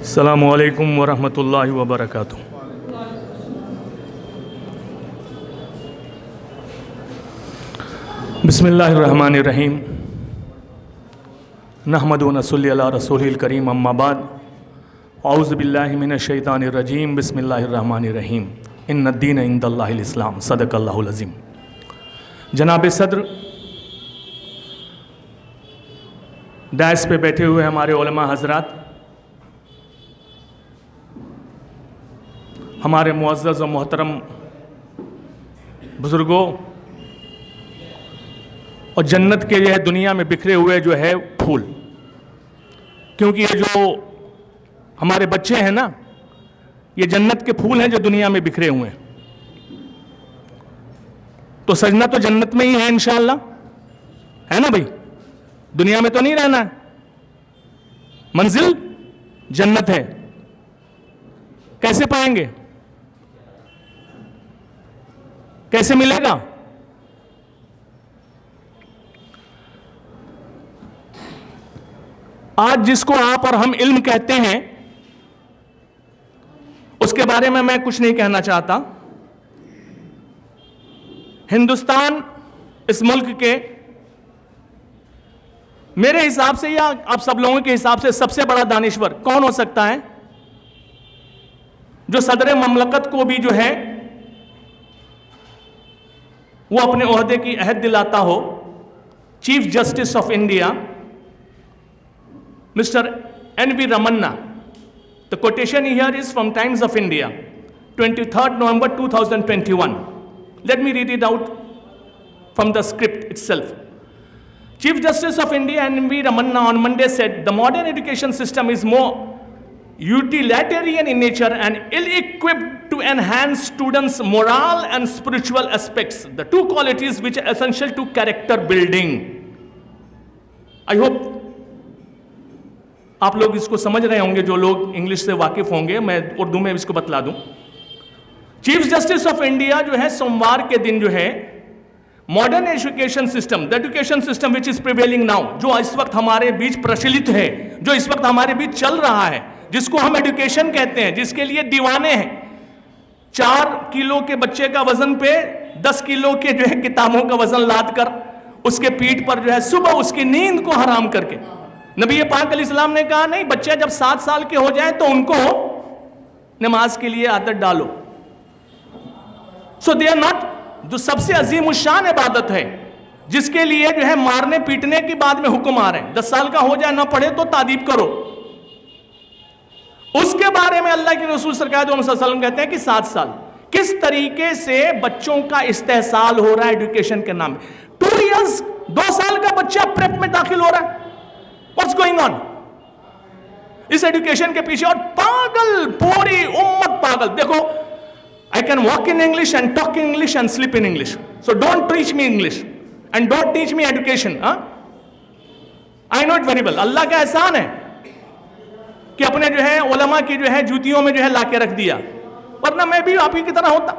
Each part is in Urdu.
السلام علیکم ورحمۃ اللہ وبرکاتہ۔ بسم اللہ الرحمن الرحیم، نحمد و نصلی علی رسول الکریم، اما بعد، اعوذ باللہ من الشیطان الرجیم، بسم اللہ الرحمن الرحیم، ان الدین عند اللہ الاسلام، صدق اللہ العظیم۔ جناب صدر، ڈائس پہ بیٹھے ہوئے ہمارے علماء حضرات، ہمارے معزز و محترم بزرگوں، اور جنت کے یہ دنیا میں بکھرے ہوئے جو ہے پھول، کیونکہ یہ جو ہمارے بچے ہیں نا، یہ جنت کے پھول ہیں جو دنیا میں بکھرے ہوئے ہیں۔ تو سجنا تو جنت میں ہی ہے انشاءاللہ، ہے نا بھائی؟ دنیا میں تو نہیں رہنا ہے، منزل جنت ہے۔ کیسے پائیں گے؟ کیسے ملے گا؟ آج جس کو آپ اور ہم علم کہتے ہیں، اس کے بارے میں کچھ نہیں کہنا چاہتا۔ ہندوستان اس ملک کے، میرے حساب سے یا آپ سب لوگوں کے حساب سے، سب سے بڑا دانشور کون ہو سکتا ہے جو صدر مملکت کو بھی جو ہے وہ اپنے عہدے کی عہد دلاتا ہو؟ Chief justice of India mister N.V. Ramanna. The quotation here is from Times of India, 23rd November 2021. Let me read it out from the script itself. Chief Justice of India N.V. Ramanna on Monday said the modern education system is more utilitarian in nature and ill-equipped to enhance students' moral and spiritual aspects, the two qualities which are essential to character building. I hope آپ لوگ اس کو سمجھ رہے ہوں گے، جو لوگ انگلش سے واقف ہوں گے، میں اردو میں اس کو بتلا دوں۔ چیف جسٹس آف انڈیا جو ہے سوموار کے دن جو ہے modern education system, the education system which is prevailing now, جو اس وقت ہمارے بیچ پرچلت ہے، جو اس وقت ہمارے بیچ چل رہا ہے، جس کو ہم ایجوکیشن کہتے ہیں، جس کے لیے دیوانے ہیں، 4 کلو کے بچے کا وزن پہ 10 کلو کے جو ہے کتابوں کا وزن لاد کر اس کے پیٹھ پر جو ہے صبح اس کی نیند کو حرام کر کے، نبی پاک علیہ السلام نے کہا نہیں، بچے جب 7 سال کے ہو جائیں تو ان کو نماز کے لیے عادت ڈالو۔ سو دے آر ناٹ، جو سب سے عظیم الشان عبادت ہے، جس کے لیے جو ہے مارنے پیٹنے کی بعد میں حکم آ رہے ہیں، 10 سال کا ہو جائے نہ پڑھے تو تعذیب کرو، اس کے بارے میں اللہ کے رسول سرکار صلی اللہ علیہ وسلم کہتے ہیں کہ 7 سال۔ کس طریقے سے بچوں کا استحصال ہو رہا ہے ایڈوکیشن کے نام میں؟ 2 ایئرز، 2 سال کا بچہ پریپ میں داخل ہو رہا ہے۔ What's going on؟ Us education کے پیچھے، اور پاگل، پوری امت پاگل۔ دیکھو، I can walk in English and talk in English and sleep in English. So don't teach me English and don't teach me education. I know it very well. اللہ کا احسان ہے کہ اپنے جو ہے علماء کی جو ہے جوتیوں میں جو ہے لا کے رکھ دیا، ورنہ میں بھی آپ ہی کی طرح ہوتا۔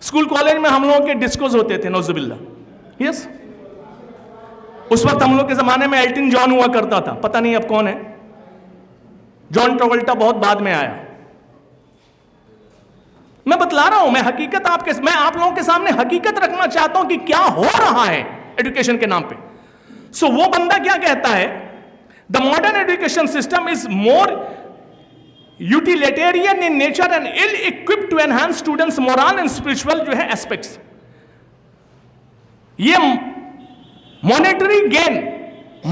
اسکول کالج میں ہم لوگوں کے ڈسکوز ہوتے تھے، نعوذ باللہ۔ یس، اس وقت ہم لوگ کے زمانے میں ایلٹن جان ہوا کرتا تھا، پتہ نہیں اب کون ہے۔ جان ٹراولٹا بہت بعد میں آیا۔ میں بتلا رہا ہوں، میں حقیقت میں آپ لوگوں کے سامنے حقیقت رکھنا چاہتا ہوں کہ کیا ہو رہا ہے ایڈوکیشن کے نام پہ۔ سو وہ بندہ کیا کہتا ہے؟ The modern education system is more utilitarian in nature and ill equipped to enhance students' moral and spiritual جو ہے اسپیکٹس۔ یہ مانیٹری گین،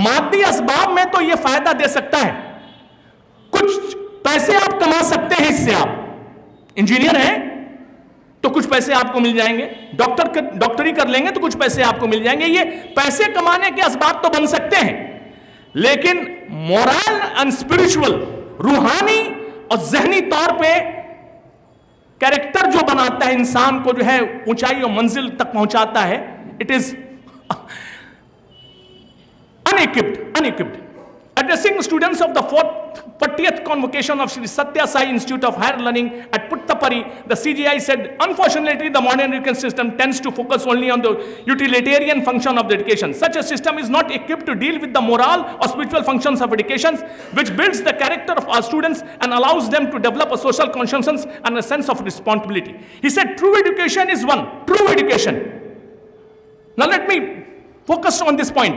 مادی اسباب میں تو یہ فائدہ دے سکتا ہے، کچھ پیسے آپ کما سکتے ہیں اس سے، آپ انجینئر ہیں تو کچھ پیسے آپ کو مل جائیں گے، ڈاکٹری کر لیں گے تو کچھ پیسے آپ کو مل جائیں گے، یہ پیسے کمانے کے اسباب تو بن سکتے ہیں، لیکن مورل اینڈ اسپرچول، روحانی اور ذہنی طور پہ کیریکٹر جو بناتا ہے انسان کو، جو ہے اونچائی اور منزل تک پہنچاتا ہے، it is unequipped. Addressing students of the 40th convocation of Sri Satya Sai Institute of Higher Learning at Puttaparthi, the CGI said, unfortunately, the modern education system tends to focus only on the utilitarian function of the education. Such a system is not equipped to deal with the moral or spiritual functions of education, which builds the character of our students and allows them to develop a social conscience and a sense of responsibility. He said, true education is one. True education. Now let me focus on this point.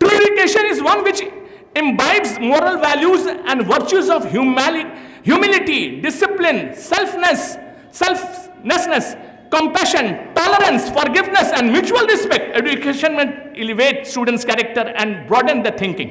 True education is one which imbibes moral values and virtues of humility, discipline, selflessness, compassion, tolerance, forgiveness, and mutual respect. Education will elevate students' character and broaden their thinking.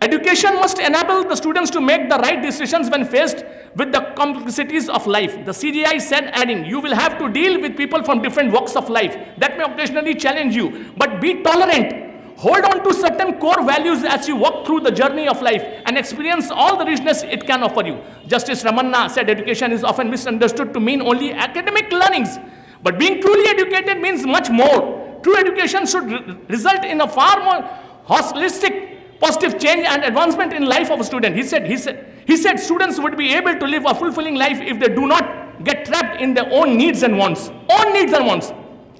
Education must enable the students to make the right decisions when faced with the complexities of life. The CGI said, adding, you will have to deal with people from different walks of life that may occasionally challenge you, but be tolerant. Hold on to certain core values as you walk through the journey of life and experience all the richness it can offer you. Justice Ramanna said, education is often misunderstood to mean only academic learnings, but being truly educated means much more. True education should result in a far more holistic, positive change and advancement in life of a student. He said students would be able to live a fulfilling life if they do not get trapped in their own needs and wants. Own needs and wants.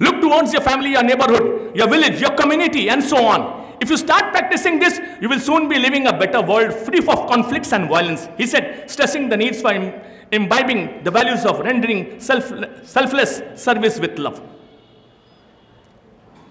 Look towards your family, your neighborhood, your village, your community, and so on. If you start practicing this, you will soon be living a better world free of conflicts and violence. He said, stressing the needs for imbibing the values of rendering selfless service with love.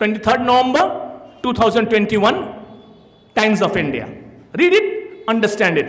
23 November 2021, Times of India. Read it, understand it.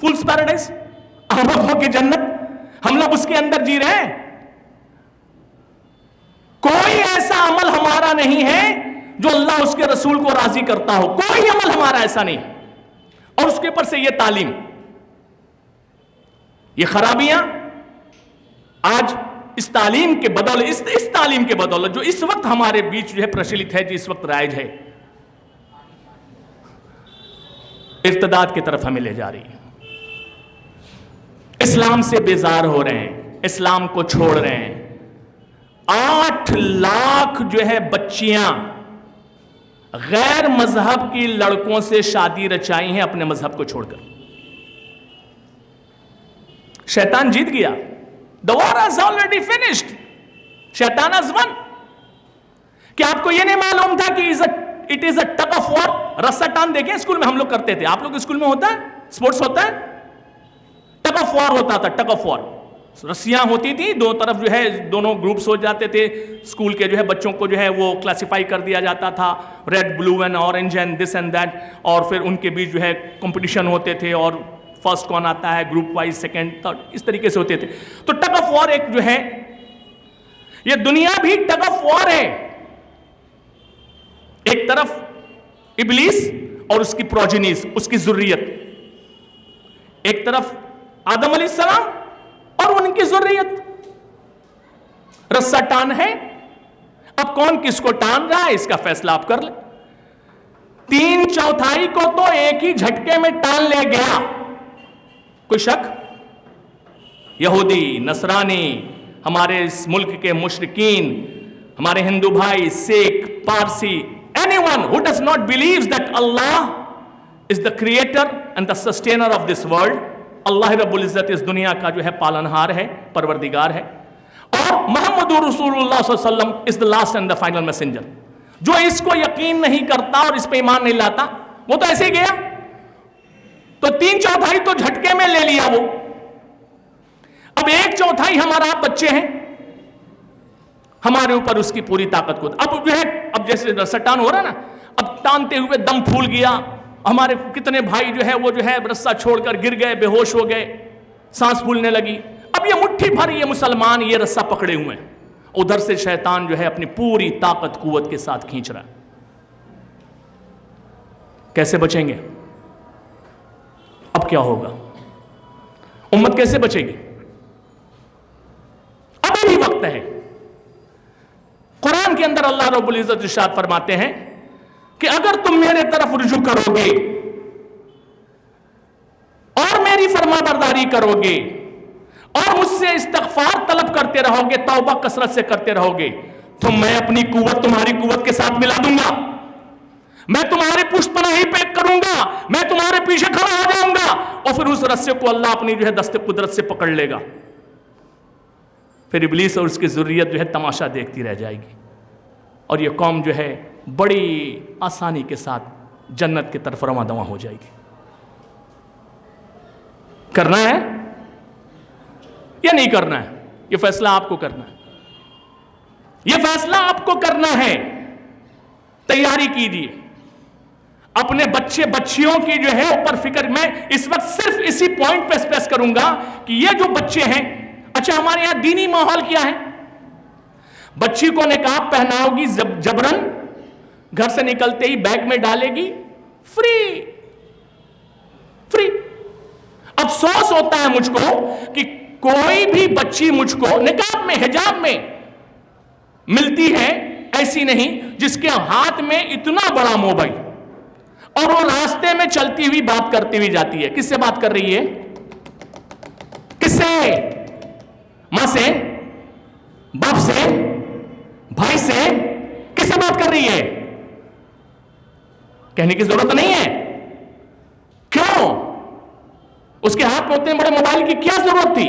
Fools paradise, احمقوں کی جنت، ہم لوگ اس کے اندر جی رہے ہیں. کوئی ایسا عمل ہمارا نہیں ہے جو اللہ اس کے رسول کو راضی کرتا ہو، کوئی عمل ہمارا ایسا نہیں. اور اس کے اوپر سے یہ تعلیم، یہ خرابیاں آج اس تعلیم کے بدولت، اس تعلیم کے بدولت جو اس وقت ہمارے بیچ جو ہے پرچلت ہے، جو اس وقت رائج ہے، ارتداد کی طرف ہمیں لے جا رہی ہے. اسلام سے بیزار ہو رہے ہیں، اسلام کو چھوڑ رہے ہیں. 8 لاکھ جو ہے بچیاں غیر مذہب کی لڑکوں سے شادی رچائی ہیں اپنے مذہب کو چھوڑ کر. شیطان جیت گیا. The war has already finished. شیطان has won. کیا آپ کو یہ نہیں معلوم تھا کہ it is a tug of war؟ رسہ ٹان دیکھیں اسکول میں ہم لوگ کرتے تھے، آپ لوگ اسکول میں ہوتا ہے، سپورٹس ہوتا ہے، ٹگ آف وار ہوتا تھا. ٹگ آف وار، رسیاں ہوتی تھی، دو طرف جو ہے دونوں گروپس ہو جاتے تھے. اسکول کے جو ہے بچوں کو جو ہے وہ کلاسیفائی کر دیا جاتا تھا، red, blue and orange and this and that, اور پھر ان کے بیچ جو ہے کمپٹیشن ہوتے تھے، اور فرسٹ کون آتا ہے، گروپ وائز، سیکنڈ، تھرڈ، اس طریقے سے ہوتے تھے. تو ٹگ آف وار ایک جو ہے، یہ دنیا بھی ٹگ آف وار ہے. ایک طرف ابلیس اور اس کی پروجینیز، اس کی ذریت، ایک طرف آدم علیہ السلام اور ان کی ذریت. رسہ ٹان ہے. اب کون کس کو ٹان رہا ہے اس کا فیصلہ آپ کر لیں. 3/4 کو تو ایک ہی جھٹکے میں ٹان لے گیا. کوئی شک؟ یہودی، نصرانی، ہمارے اس ملک کے مشرکین، ہمارے ہندو بھائی، سکھ، پارسی، anyone who does not believe that Allah is the creator and the sustainer of this world، اللہ رب العزت اس دنیا کا جو ہے پالنہار ہے، پروردگار ہے، اور محمد رسول اللہ صلی اللہ علیہ وسلم is the last and the final messenger، جو اس کو یقین نہیں کرتا اور اس پہ ایمان نہیں لاتا وہ تو ایسے ہی گیا. تو 3/4 تو جھٹکے میں لے لیا وہ. اب 1/4 ہمارا بچے ہیں، ہمارے اوپر اس کی پوری طاقت کو اب جو ہے، اب جیسے رسہ ٹان ہو رہا نا، اب ٹانتے ہوئے دم پھول گیا. ہمارے کتنے بھائی جو ہے وہ جو ہے رسہ چھوڑ کر گر گئے، بے ہوش ہو گئے، سانس پھولنے لگی. اب یہ مٹھی بھر یہ مسلمان یہ رسہ پکڑے ہوئے ہیں، ادھر سے شیطان جو ہے اپنی پوری طاقت قوت کے ساتھ کھینچ رہا ہے. کیسے بچیں گے؟ اب کیا ہوگا؟ امت کیسے بچے گی؟ اب بھی وقت ہے. قرآن کے اندر اللہ رب العزت ارشاد فرماتے ہیں کہ اگر تم میرے طرف رجوع کرو گے اور میری فرما برداری کرو گے اور مجھ سے استغفار طلب کرتے رہو گے، توبہ کثرت سے کرتے رہو گے، تو میں اپنی قوت تمہاری قوت کے ساتھ ملا دوں گا. میں تمہارے پشت پناہی پیک کروں گا، میں تمہارے پیچھے کھڑا ہو جاؤں گا، اور پھر اس رسے کو اللہ اپنی جو ہے دست قدرت سے پکڑ لے گا. پھر ابلیس اور اس کی ذریت جو ہے تماشا دیکھتی رہ جائے گی، اور یہ قوم جو ہے بڑی آسانی کے ساتھ جنت کی طرف رواں دواں ہو جائے گی. کرنا ہے یا نہیں کرنا ہے؟ یہ فیصلہ آپ کو کرنا ہے. یہ فیصلہ آپ کو کرنا ہے. تیاری کیجیے. اپنے بچے بچیوں کی جو ہے اوپر فکر. میں اس وقت صرف اسی پوائنٹ پہ اسپیس کروں گا کہ یہ جو بچے ہیں، اچھا ہمارے یہاں دینی ماحول کیا ہے؟ بچی کو نقاب پہناؤ گی جبرن، گھر سے نکلتے ہی بیگ میں ڈالے گی، فری. افسوس ہوتا ہے مجھ کو کہ کوئی بھی بچی مجھ کو نقاب میں، حجاب میں ملتی ہے ایسی نہیں جس کے ہاتھ میں اتنا بڑا موبائل، اور وہ راستے میں چلتی ہوئی بات کرتی ہوئی جاتی ہے. کس سے بات کر رہی ہے؟ کس سے؟ ماں سے؟ باپ سے؟ بھائی سے؟ کس سے بات کر رہی ہے؟ کہنے کی ضرورت نہیں ہے. کیوں؟ اس کے ہاتھ میں اتنے بڑے موبائل کی کیا ضرورت تھی؟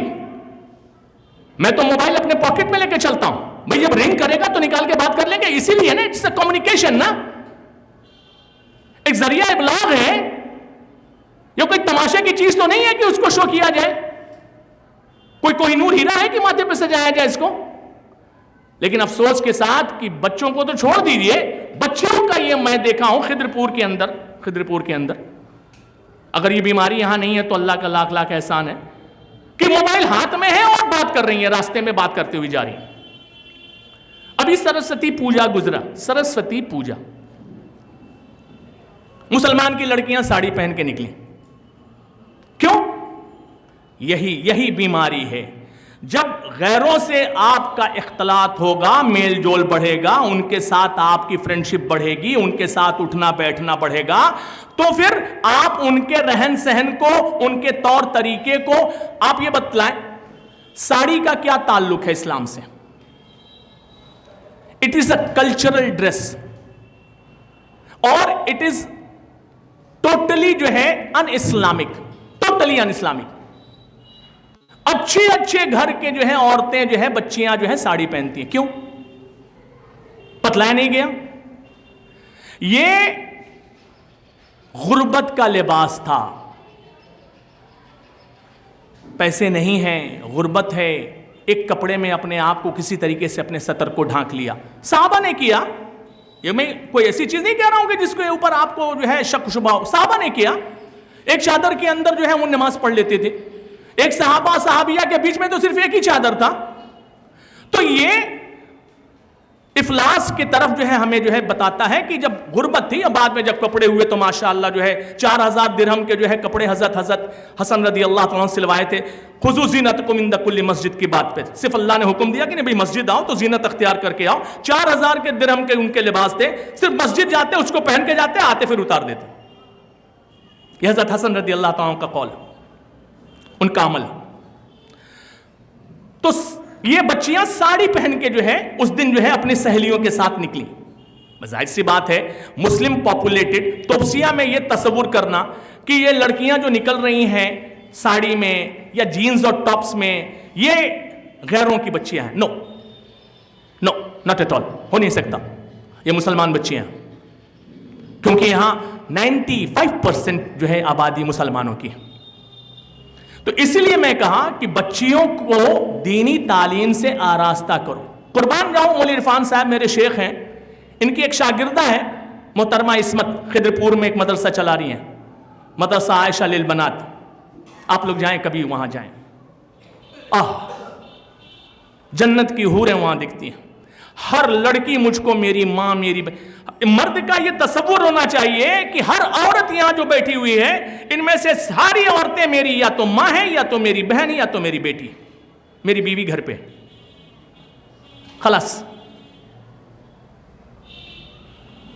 میں تو موبائل اپنے پاکٹ میں لے کے چلتا ہوں. بھئی جب رنگ کرے گا تو نکال کے بات کر لیں گے، اسی لیے نا، اٹس اے کمیونیکیشن نا، ایک ذریعہ ابلاغ ہے. یہ کوئی تماشے کی چیز تو نہیں ہے کہ اس کو شو کیا جائے. کوئی کوہ نور ہیرا ہے کہ ماتھے پہ سجایا جائے اس کو. لیکن افسوس کے ساتھ کہ بچوں کو تو چھوڑ دیجئے، بچوں کا یہ میں دیکھا ہوں خضرپور کے اندر اگر یہ بیماری یہاں نہیں ہے تو اللہ کا لاکھ لاکھ احسان ہے کہ موبائل ہاتھ میں ہے اور بات کر رہی ہیں، راستے میں بات کرتے ہوئے جا رہی ہیں۔ ابھی سرسوتی پوجا گزرا، سرسوتی پوجا، مسلمان کی لڑکیاں ساڑی پہن کے نکلی، کیوں؟ یہی بیماری ہے۔ جب غیروں سے آپ کا اختلاط ہوگا، میل جول بڑھے گا، ان کے ساتھ آپ کی فرینڈشپ بڑھے گی، ان کے ساتھ اٹھنا بیٹھنا بڑھے گا، تو پھر آپ ان کے رہن سہن کو، ان کے طور طریقے کو آپ یہ بتلائیں ساڑی کا کیا تعلق ہے اسلام سے؟ It is a cultural dress اور اٹ از ٹوٹلی جو ہے in Islamic, totally in Islamic. اچھے گھر کے جو ہے عورتیں جو ہے بچیاں جو ہے ساڑی پہنتی ہیں، کیوں؟ بتلایا نہیں گیا۔ یہ غربت کا لباس تھا، پیسے نہیں ہیں، غربت ہے، ایک کپڑے میں اپنے آپ کو کسی طریقے سے اپنے سطر کو ڈھانک لیا۔ صحابہ نے کیا، یہ میں کوئی ایسی چیز نہیں کہہ رہا ہوں کہ جس کے اوپر آپ کو جو ہے شک شبہ ہو، صحابہ نے کیا۔ ایک چادر کے اندر جو ہے وہ نماز پڑھ لیتے تھے، ایک صحابہ صحابیہ کے بیچ میں تو صرف ایک ہی چادر تھا۔ تو یہ افلاس کی طرف جو ہے ہمیں جو ہے بتاتا ہے کہ جب غربت تھی، بعد میں جب کپڑے ہوئے تو ماشاءاللہ جو ہے 4000 درہم کے جو ہے کپڑے حضرت حسن رضی اللہ تعالیٰ عنہ سلوائے تھے۔ خذوا زینتکم عند کل مسجد کی بات پہ صرف اللہ نے حکم دیا کہ نہیں بھئی مسجد آؤ تو زینت اختیار کر کے آؤ۔ 4000 کے درہم کے ان کے لباس تھے، صرف مسجد جاتے اس کو پہن کے جاتے، آتے پھر اتار دیتے۔ یہ حضرت حسن رضی اللہ تعالیٰ عنہ کا قول، ان کا عمل۔ تو یہ بچیاں ساڑی پہن کے جو ہے اس دن جو ہے اپنی سہیلیوں کے ساتھ نکلی۔ ظاہر سی بات ہے مسلم پاپولیٹڈ توپسیہ میں یہ تصور کرنا کہ یہ لڑکیاں جو نکل رہی ہیں ساڑی میں یا جینز اور ٹاپس میں یہ غیروں کی بچیاں ہیں، نو ناٹ ایٹ آل، ہو نہیں سکتا، یہ مسلمان بچیاں ہیں، کیونکہ یہاں 95% جو ہے آبادی مسلمانوں کی ہے۔ تو اسی لیے میں کہا کہ بچیوں کو دینی تعلیم سے آراستہ کرو۔ قربان جاؤں، مولوی عرفان صاحب میرے شیخ ہیں، ان کی ایک شاگردہ ہے محترمہ عصمت، خضرپور میں ایک مدرسہ چلا رہی ہیں، مدرسہ عائشہ للبنات، آپ لوگ جائیں کبھی وہاں جائیں، جنت کی حوریں وہاں دکھتی ہیں، ہر لڑکی مجھ کو میری ماں میری مرد کا یہ تصور ہونا چاہیے کہ ہر عورت یہاں جو بیٹھی ہوئی ہے ان میں سے ساری عورتیں میری یا تو ماں ہیں یا تو میری بہن یا تو میری بیٹی، میری بیوی گھر پہ، خلاص۔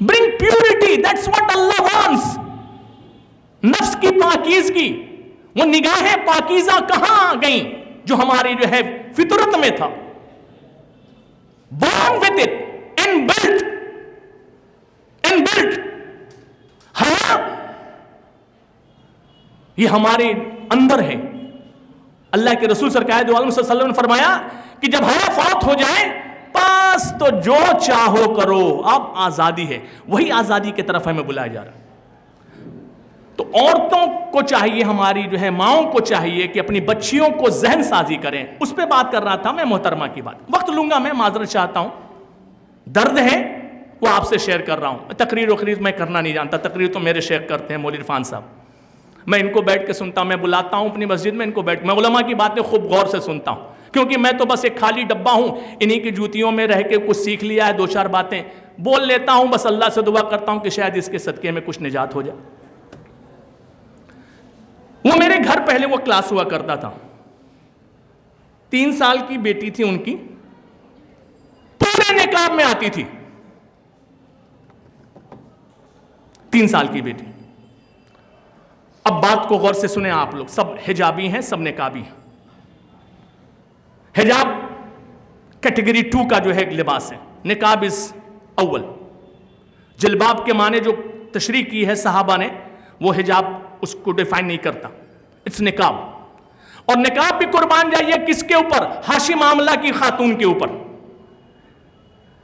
Bring purity, that's what Allah wants. نفس کی پاکیزگی، وہ نگاہیں پاکیزہ کہاں گئیں جو ہماری جو ہے فطرت میں تھا، born with it, inbuilt حیا یہ ہمارے اندر ہے۔ اللہ کے رسول سرکار دو عالم صلی اللہ علیہ وسلم نے فرمایا کہ جب حیا فوت ہو جائے بس تو جو چاہو کرو، اب آزادی ہے، وہی آزادی کی طرف ہمیں بلایا جا رہا ہے۔ تو عورتوں کو چاہیے، ہماری جو ہے ماؤں کو چاہیے کہ اپنی بچیوں کو ذہن سازی کریں۔ اس پہ بات کر رہا تھا میں محترمہ کی بات، وقت لوں گا، میں معذرت چاہتا ہوں، درد ہے وہ آپ سے شیئر کر رہا ہوں۔ تقریر میں کرنا نہیں جانتا، تقریر تو میرے شیخ کرتے ہیں مولوی عرفان صاحب، میں ان کو بیٹھ کے سنتا ہوں، میں بلاتا ہوں اپنی مسجد میں ان کو بیٹھ، میں علماء کی باتیں خوب غور سے سنتا ہوں، کیونکہ میں تو بس ایک خالی ڈبہ ہوں، انہی کی جوتیوں میں رہ کے کچھ سیکھ لیا ہے، دو چار باتیں بول لیتا ہوں، بس اللہ سے دعا کرتا ہوں کہ شاید اس کے صدقے میں کچھ نجات ہو جائے۔ وہ میرے گھر پہلے وہ کلاس ہوا کرتا تھا، 3 سال کی بیٹی تھی ان کی، پورے نقاب میں آتی تھی، 3 سال کی بیٹی۔ اب بات کو غور سے سنیں آپ لوگ، سب حجابی ہیں، سب نقابی ہیں۔ حجاب کیٹیگری 2 کا جو ہے لباس ہے، نقاب از اول۔ جلباب کے معنی جو تشریح کی ہے صحابہ نے، وہ حجاب اس کو ڈیفائن نہیں کرتا، اٹس نقاب۔ اور نقاب بھی قربان جائیے کس کے اوپر؟ ہاشم آملہ کی خاتون کے اوپر۔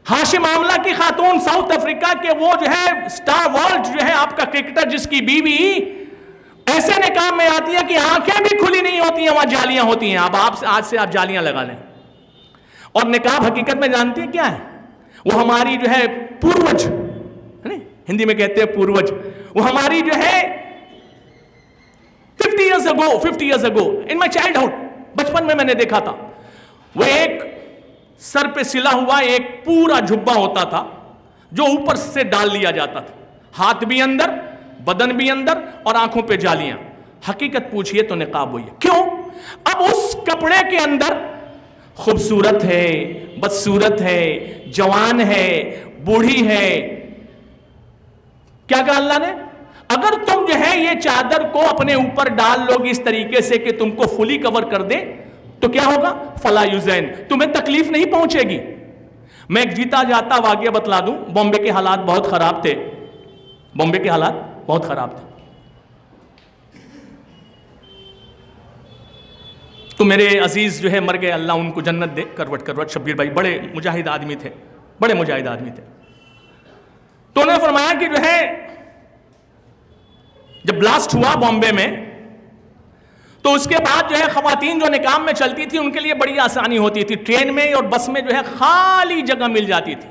ہاشم آملہ کی خاتون، ساؤتھ افریقہ کے وہ جو ہے سٹار ورلڈ جو ہے آپ کا کرکٹر، جس کی بیوی ایسے نقاب میں آتی ہے کہ آنکھیں بھی کھلی نہیں ہوتی ہیں، وہاں جالیاں ہوتی ہیں۔ اب آج سے آپ جالیاں لگا لیں۔ اور نقاب حقیقت میں جانتے ہیں کیا ہے؟ وہ ہماری جو ہے پوروج، ہندی میں کہتے ہیں پوروج، وہ ہماری جو ہے 50 years ago in my childhood, بچپن میں نے دیکھا تھا. وہ ایک سر پہ سلا ہوا ایک پورا جھبا ہوتا تھا جو اوپر سے ڈال لیا جاتا تھا, ہاتھ بھی اندر, بدن بھی اندر, اور آنکھوں پہ جالیاں. حقیقت پوچھئے تو نقاب ہوئی ہے. کیوں؟ اب اس کپڑے کے اندر خوبصورت ہے, بدصورت ہے, جوان ہے, بوڑھی ہے. کیا کہا اللہ نے؟ اگر تم جو ہے یہ چادر کو اپنے اوپر ڈال لو گی اس طریقے سے کہ تم کو فلی کور کر دے تو کیا ہوگا؟ فلا یوزین, تمہیں تکلیف نہیں پہنچے گی. میں ایک جیتا جاتا واقعہ بتلا دوں. بامبے کے حالات بہت خراب تھے, بامبے کے حالات بہت خراب تھے. تو میرے عزیز جو ہے مر گئے, اللہ ان کو جنت دے, کروٹ کروٹ شبیر بھائی بڑے مجاہد آدمی تھے, بڑے مجاہد آدمی تھے. تو انہوں نے فرمایا کہ جو ہے جب بلاسٹ ہوا بامبے میں تو اس کے بعد جو ہے خواتین جو نکام میں چلتی تھی ان کے لیے بڑی آسانی ہوتی تھی. ٹرین میں اور بس میں جو ہے خالی جگہ مل جاتی تھی.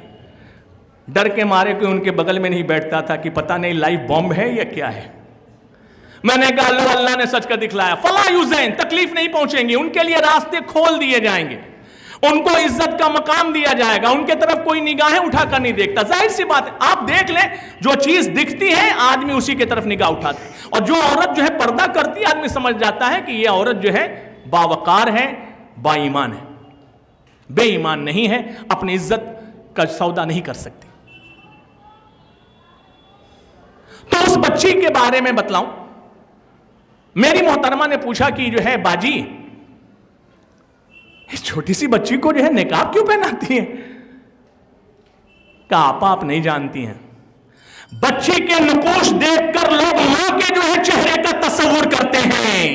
ڈر کے مارے کوئی ان کے بغل میں نہیں بیٹھتا تھا کہ پتہ نہیں لائف بامب ہے یا کیا ہے. میں نے کہا اللہ نے سچ کا دکھلایا, فلا یوزین, تکلیف نہیں پہنچیں گی, ان کے لیے راستے کھول دیے جائیں گے, ان کو عزت کا مقام دیا جائے گا, ان کے طرف کوئی نگاہیں اٹھا کر نہیں دیکھتا. ظاہر سی بات ہے, آپ دیکھ لیں جو چیز دکھتی ہے آدمی اسی کی طرف نگاہ اٹھاتا ہے, اور جو عورت جو ہے پردہ کرتی ہے آدمی سمجھ جاتا ہے کہ یہ عورت جو ہے باوقار ہے, با ایمان ہے. بے ایمان نہیں ہے, اپنی عزت کا سودا نہیں کر سکتی. تو اس بچی کے بارے میں بتلاؤں. میری محترمہ نے پوچھا کہ جو ہے باجی اس چھوٹی سی بچی کو جو ہے نقاب کیوں پہناتی ہیں؟ کہا آپا آپ نہیں جانتی ہیں, بچی کے نقوش دیکھ کر لوگ ماں کے جو ہے چہرے کا تصور کرتے ہیں.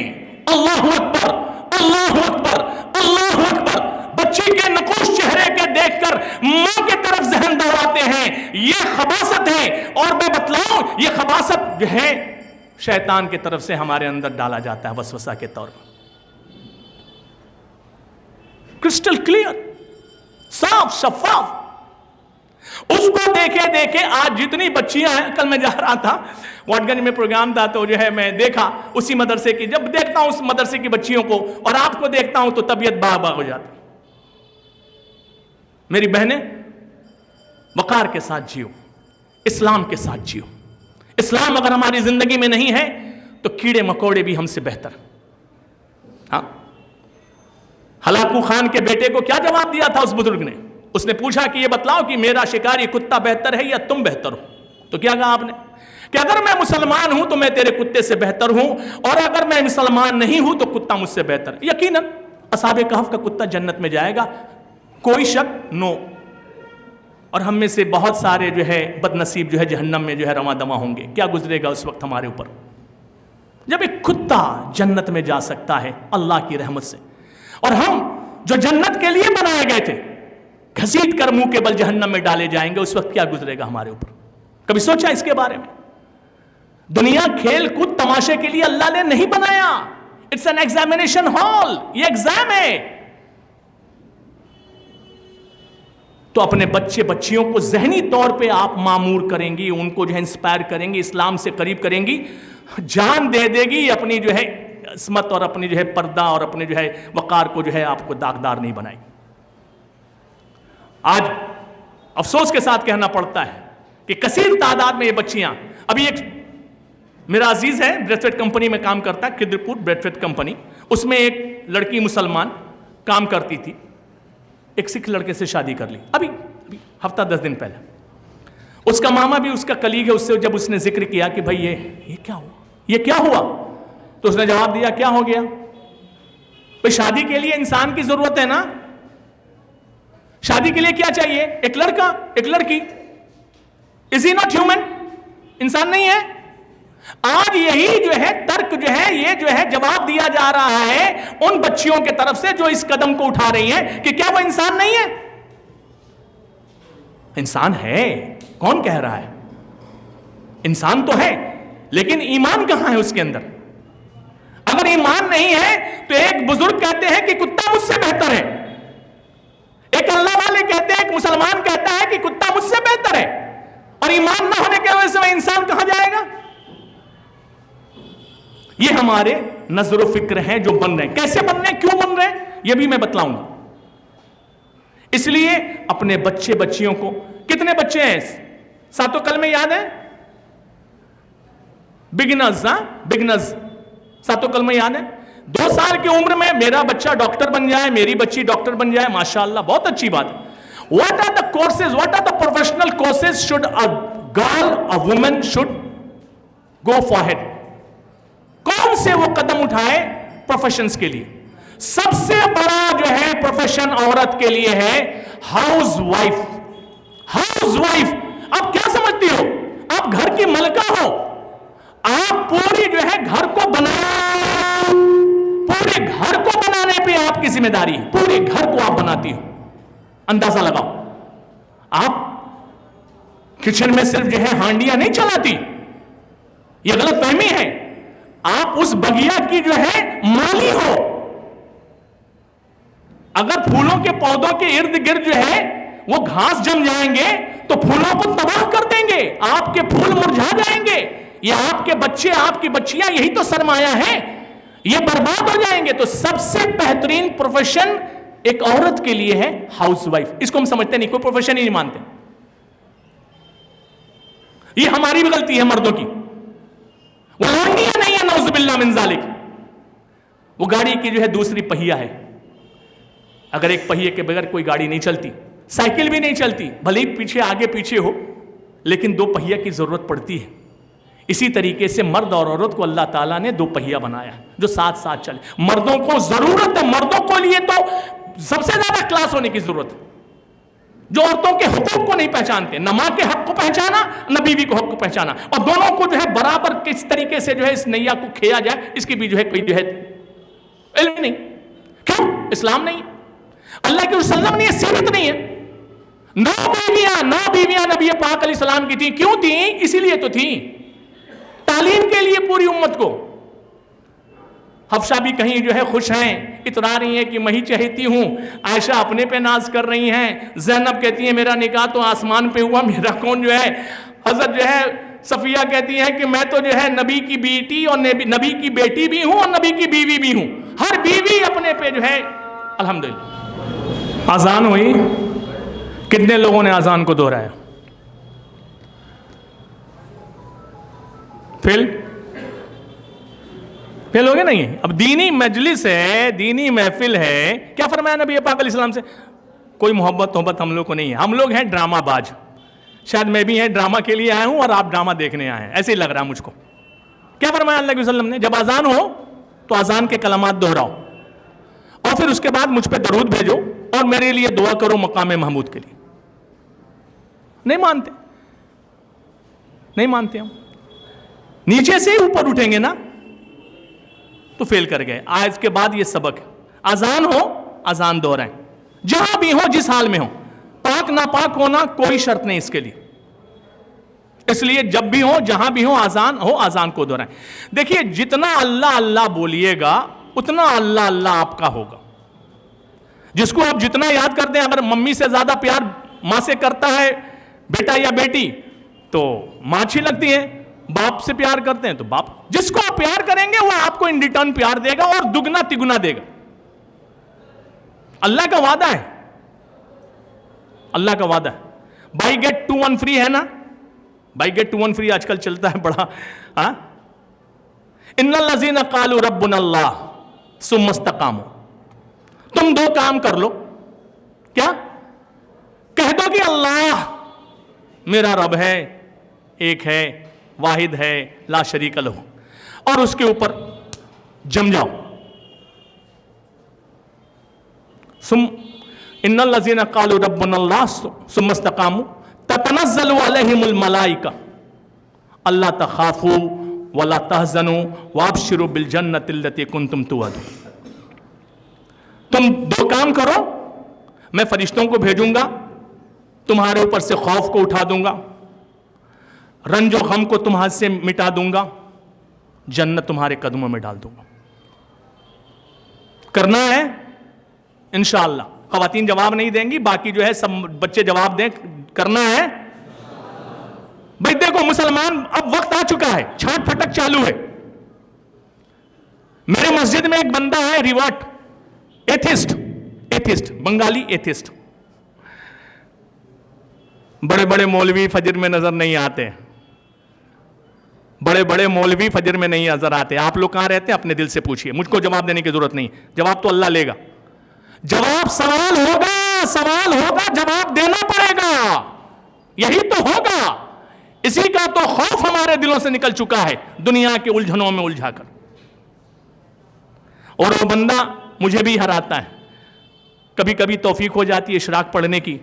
اللہ اکبر, اللہ اکبر, اللہ اکبر. بچی کے نقوش چہرے کے دیکھ کر ماں کی طرف ذہن دوڑاتے ہیں. یہ خباثت ہے, اور میں بتلاؤں یہ خباثت جو ہے شیطان کی طرف سے ہمارے اندر ڈالا جاتا ہے وسوسہ کے طور پر. کرسٹل کلیئر, صاف شفاف. اس کو دیکھے دیکھے آج جتنی بچیاں ہیں, کل میں جا رہا تھا واٹ گنج میں پروگرام تھا تو جو ہے میں دیکھا اسی مدرسے کی, جب دیکھتا ہوں اس مدرسے کی بچیوں کو اور آپ کو دیکھتا ہوں تو طبیعت باغ باغ ہو جاتی. میری بہنیں وقار کے ساتھ جیو, اسلام کے ساتھ جیو. اسلام اگر ہماری زندگی میں نہیں ہے تو کیڑے مکوڑے بھی ہم سے بہتر. ہاں, ہلاکو خان کے بیٹے کو کیا جواب دیا تھا اس بزرگ نے؟ اس نے پوچھا کہ یہ بتلاؤ کہ میرا شکاری کتا بہتر ہے یا تم بہتر ہو؟ تو کیا کہا آپ نے کہ اگر میں مسلمان ہوں تو میں تیرے کتے سے بہتر ہوں, اور اگر میں مسلمان نہیں ہوں تو کتا مجھ سے بہتر. یقیناً اصحاب کہف کا کتا جنت میں جائے گا, کوئی شک نو. اور ہم میں سے بہت سارے جو ہے بد نصیب جو ہے جہنم میں جو ہے رواں دواں ہوں گے. کیا گزرے گا اس وقت ہمارے اوپر جب ایک کتا جنت میں جا سکتا ہے اللہ کی رحمت سے, اور ہم جو جنت کے لیے بنائے گئے تھے گھسیٹ کر منہ کے بل جہنم میں ڈالے جائیں گے. اس وقت کیا گزرے گا ہمارے اوپر؟ کبھی سوچا اس کے بارے میں؟ دنیا کھیل کود تماشے کے لیے اللہ نے نہیں بنایا. اٹس این ایگزامینیشن ہال, یہ ایگزام ہے. تو اپنے بچے بچیوں کو ذہنی طور پہ آپ معمور کریں گی, ان کو جو ہے انسپائر کریں گی, اسلام سے قریب کریں گی, جان دے دے گی اپنی جو ہے عصمت اور اپنی جو ہے پردہ اور اپنے جو ہے وقار کو جو ہے آپ کو داغدار نہیں بنائے. آج افسوس کے ساتھ کہنا پڑتا ہے کہ کثیر تعداد میں یہ بچیاں, ابھی ایک میرا عزیز ہے بریڈ کمپنی میں کام کرتا ہے, کدرپور بریڈ کمپنی, اس میں ایک لڑکی مسلمان کام کرتی تھی, ایک سکھ لڑکے سے شادی کر لی ابھی ہفتہ 10 دن پہلے. اس کا ماما بھی اس کا کلیگ ہے, اس سے جب اس نے ذکر کیا کہ بھائی یہ کیا ہوا, یہ کیا ہوا, تو اس نے جواب دیا کیا ہو گیا بھائی شادی کے لیے انسان کی ضرورت ہے نا, شادی کے لیے کیا چاہیے, ایک لڑکا ایک لڑکی. از ہی ناٹ ہیومن, انسان نہیں ہے؟ آج یہی جو ہے ترک جو ہے یہ جو ہے جواب دیا جا رہا ہے ان بچیوں کے طرف سے جو اس قدم کو اٹھا رہی ہیں کہ کیا وہ انسان نہیں ہے؟ انسان ہے, کون کہہ رہا ہے؟ انسان تو ہے, لیکن ایمان کہاں ہے اس کے اندر؟ اگر ایمان نہیں ہے تو ایک بزرگ کہتے ہیں کہ کتا مجھ سے بہتر ہے, ایک اللہ والے کہتے ہیں, ایک مسلمان کہتا ہے کہ کتا مجھ سے بہتر ہے, اور ایمان نہ ہونے کی وجہ سے وہ انسان کہاں جائے گا؟ یہ ہمارے نظر و فکر ہیں جو بن رہے ہیں. کیسے بن رہے ہیں, کیوں بن رہے ہیں, یہ بھی میں بتلاؤں گا. اس لیے اپنے بچے بچیوں کو, کتنے بچے ہیں ساتوں کلمے یاد ہیں, بگنرز, بگنرز, ساتوں کلمے یاد ہیں. 2 سال کی عمر میں میرا بچہ ڈاکٹر بن جائے, میری بچی ڈاکٹر بن جائے, ماشاءاللہ بہت اچھی بات ہے. What are the courses, what are the professional courses should a girl, a woman should go for ahead? کون سے وہ قدم اٹھائے پروفیشنز کے لیے؟ سب سے بڑا جو ہے پروفیشن عورت کے لیے ہے ہاؤس وائف. ہاؤس وائف, آپ کیا سمجھتی ہو؟ آپ گھر کی ملکہ ہو, آپ پوری جو ہے گھر کو پورے گھر کو بنانے پہ آپ کی ذمہ داری ہے, پورے گھر کو آپ بناتی ہو. اندازہ لگاؤ, آپ کچن میں صرف جو ہے ہانڈیاں نہیں چلاتی, یہ غلط فہمی ہے. آپ اس بگیا کی جو ہے مالی ہو. اگر پھولوں کے پودوں کے ارد گرد جو ہے وہ گھاس جم جائیں گے تو پھولوں کو تباہ کر دیں گے, آپ کے پھول مرجھا جائیں گے. یہ آپ کے بچے, آپ کی بچیاں, یہی تو سرمایہ ہے, یہ برباد ہو جائیں گے. تو سب سے بہترین پروفیشن ایک عورت کے لیے ہے ہاؤس وائف. اس کو ہم سمجھتے نہیں, کوئی پروفیشن ہی نہیں مانتے. یہ ہماری بھی غلطی ہے مردوں کی. وہ لانڈیاں نہیں ہے, نعوذ باللہ من ذالک. وہ گاڑی کی جو ہے دوسری پہیا ہے. اگر ایک پہیے کے بغیر کوئی گاڑی نہیں چلتی, سائیکل بھی نہیں چلتی, بھلے ہی پیچھے آگے پیچھے ہو, لیکن 2 پہیا کی ضرورت پڑتی ہے. اسی طریقے سے مرد اور عورت کو اللہ تعالیٰ نے 2 پہیا بنایا جو ساتھ ساتھ چلے. مردوں کو ضرورت ہے, مردوں کو لیے تو سب سے زیادہ کلاس ہونے کی ضرورت ہے, جو عورتوں کے حقوق کو نہیں پہچانتے. نہ ماں کے حق کو پہچانا, نہ بیوی کو حق کو پہچانا, اور دونوں کو جو ہے برابر کس طریقے سے جو ہے اس نیا کو کھیا جائے, اس کی بھی جو ہے کوئی جو ہے علم نہیں. کیوں؟ اسلام نہیں, اللہ کے وسلم نے, یہ سیرت نہیں ہے. 9 بیویاں نبی پاک علیہ السلام کی تھیں. کیوں تھیں؟ اسی لیے تو تھیں, تعلیم کے لیے پوری امت کو. حفصہ بھی کہیں جو ہے خوش ہیں, اترا رہی ہیں کہ میں ہی چہتی ہوں. عائشہ اپنے پہ ناز کر رہی ہیں. زینب کہتی ہیں میرا نکاح تو آسمان پہ ہوا, میرا کون جو ہے. حضرت جو ہے صفیہ کہتی ہیں کہ میں تو جو ہے نبی کی بیٹی اور نبی کی بیٹی بھی ہوں اور نبی کی بیوی بھی ہوں. ہر بیوی اپنے پہ جو ہے الحمدللہ. اذان ہوئی, کتنے لوگوں نے اذان کو دہرایا؟ فیل ہو گئے نہیں. اب دینی مجلس ہے, دینی محفل ہے, کیا فرمایا نبی پاک علیہ السلام سے؟ کوئی محبت ہم لوگ کو نہیں ہے. ہم لوگ ہیں ڈرامہ باز. شاید میں بھی ہیں ڈرامہ کے لیے آیا ہوں اور آپ ڈرامہ دیکھنے آئے ہیں, ایسے ہی لگ رہا مجھ کو. کیا فرمایا اللہ کے وسلم نے؟ جب اذان ہو تو اذان کے کلمات دہراؤ, اور پھر اس کے بعد مجھ پہ درود بھیجو اور میرے لیے دعا کرو مقام محمود کے لیے. نہیں مانتے, نہیں مانتے. ہم نیچے سے ہی اوپر اٹھیں گے نا تو فیل کر گئے. آج کے بعد یہ سبق ہے, اذان ہو اذان دہرائیں, جہاں بھی ہو, جس حال میں ہو. پاک ناپاک ہونا کوئی شرط نہیں اس کے لیے. اس لیے جب بھی ہو, جہاں بھی ہو اذان کو دہرائیں. دیکھیے جتنا اللہ اللہ بولیے گا اتنا اللہ اللہ آپ کا ہوگا. جس کو آپ جتنا یاد کرتے ہیں, اگر ممی سے زیادہ پیار ماں سے کرتا ہے بیٹا یا بیٹی تو ماں اچھی لگتی ہے, باپ سے پیار کرتے ہیں تو باپ. جس کو آپ پیار کریں گے وہ آپ کو ان ریٹرن پیار دے گا اور دگنا تگنا دے گا. اللہ کا وعدہ ہے, اللہ کا وعدہ ہے. بائی گیٹ 2 1 فری ہے نا, بائی گیٹ 2 1 فری آج کل چلتا ہے بڑا. ان الذین قالوا ربنا اللہ ثم استقاموا. تم 2 کام کر لو. کیا کہہ دو کہ اللہ میرا رب ہے, ایک ہے, واحد ہے, لا شریک لہ, اور اس کے اوپر جم جاؤ. ان الذین قالوا ربنا اللہ ثم استقاموا تتنزل علیہم الملائکہ الا تخافوا ولا تحزنوا وابشروا بالجنۃ التی کنتم توعدون. تم 2 کام کرو, میں فرشتوں کو بھیجوں گا, تمہارے اوپر سے خوف کو اٹھا دوں گا, رنج و غم کو تمہارے سے مٹا دوں گا, جنت تمہارے قدموں میں ڈال دوں گا. کرنا ہے انشاءاللہ. خواتین جواب نہیں دیں گی, باقی جو ہے سب بچے جواب دیں. کرنا ہے بھائی. دیکھو مسلمان اب وقت آ چکا ہے, چھانٹ پھٹک چالو ہے. میرے مسجد میں ایک بندہ ہے ریورٹ ایتھسٹ بنگالی ایتھسٹ. بڑے بڑے مولوی فجر میں نظر نہیں آتے, بڑے بڑے مولوی فجر میں نہیں نظر آتے. آپ لوگ کہاں رہتے ہیں اپنے دل سے پوچھئے, مجھ کو جواب دینے کی ضرورت نہیں, جواب تو اللہ لے گا. جواب سوال ہوگا, جواب دینا پڑے گا, یہی تو ہوگا. اسی کا تو خوف ہمارے دلوں سے نکل چکا ہے دنیا کے الجھنوں میں الجھا کر. اور وہ بندہ مجھے بھی ہراتا ہے, کبھی کبھی توفیق ہو جاتی ہے اشراق پڑھنے کی.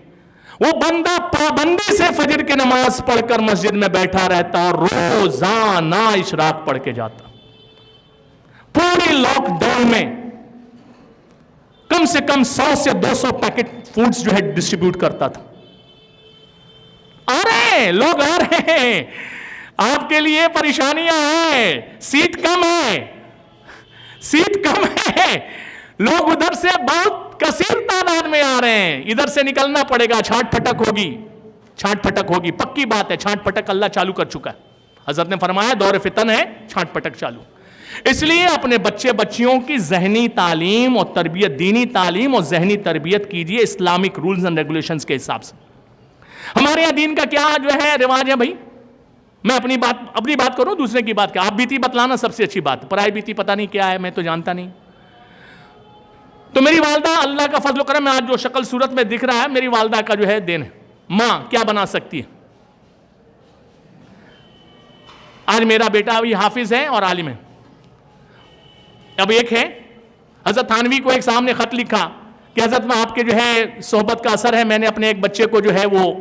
وہ بندہ پابندی سے فجر کی نماز پڑھ کر مسجد میں بیٹھا رہتا اور روزانہ اشراق پڑھ کے جاتا. پوری لاک ڈاؤن میں کم سے کم 100 سے 200 پیکٹ فوڈز جو ہے ڈسٹریبیوٹ کرتا تھا. لوگ آ رہے ہیں, آپ کے لیے پریشانیاں ہیں, سیٹ کم ہے, لوگ ادھر سے بہت کثیر تعداد میں آ رہے ہیں, ادھر سے نکلنا پڑے گا, چھانٹ پھٹک ہوگی, پکی بات ہے, چھانٹ پھٹک اللہ چالو کر چکا ہے. حضرت نے فرمایا دور فتن ہے, چھانٹ پھٹک چالو. اس لیے اپنے بچیوں کی ذہنی تعلیم اور تربیت, دینی تعلیم اور ذہنی تربیت کیجئے اسلامک رولز اینڈ ریگولیشنز کے حساب سے. ہمارے یہاں دین کا کیا جو ہے رواج ہے بھائی, میں اپنی بات کروں, دوسرے کی بات کیا. آپ بیتی بتلانا سب سے اچھی بات, پرائی بیتی پتہ نہیں کیا ہے, میں تو جانتا نہیں. تو میری والدہ, اللہ کا فضل و کرم, میں آج جو شکل صورت میں دکھ رہا ہے میری والدہ کا جو ہے دین ہے. ماں کیا بنا سکتی ہے. آج میرا بیٹا بھی حافظ ہے اور عالم ہے. اب ایک ہے حضرت تھانوی کو ایک سامنے خط لکھا کہ حضرت میں آپ کے جو ہے صحبت کا اثر ہے, میں نے اپنے ایک بچے کو جو ہے وہ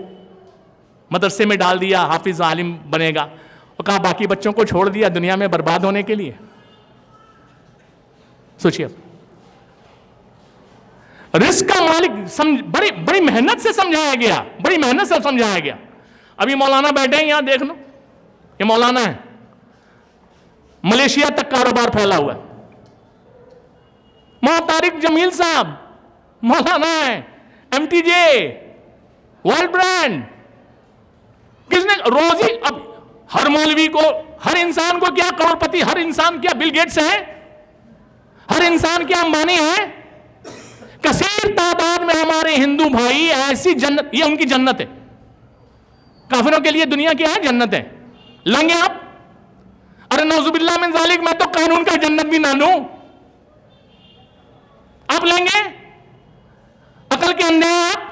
مدرسے میں ڈال دیا, حافظ عالم بنے گا, اور کہا باقی بچوں کو چھوڑ دیا دنیا میں برباد ہونے کے لیے. سوچئے اب رزق کا مالک بڑی محنت سے سمجھایا گیا. ابھی مولانا بیٹھے ہیں یہاں, دیکھ لو, یہ مولانا ہے, ملیشیا تک کاروبار پھیلا ہوا ہے. مولانا طارق جمیل صاحب مولانا ہے, MTJ ورلڈ برانڈ. کس نے روزی, اب ہر مولوی کو, ہر انسان کو کیا کروڑپتی, ہر انسان کیا بل گیٹس ہے, ہر انسان کیا امبانی ہے. کثیر تعداد میں ہمارے ہندو بھائی ایسی جنت, یہ ان کی جنت ہے. کافروں کے لیے دنیا کیا ہے, جنت ہے. لیں گے آپ؟ ارے نعوذ باللہ من ذالک, میں تو قانون کا جنت بھی نہ لوں, آپ لیں گے؟ عقل کے اندھے ہیں آپ.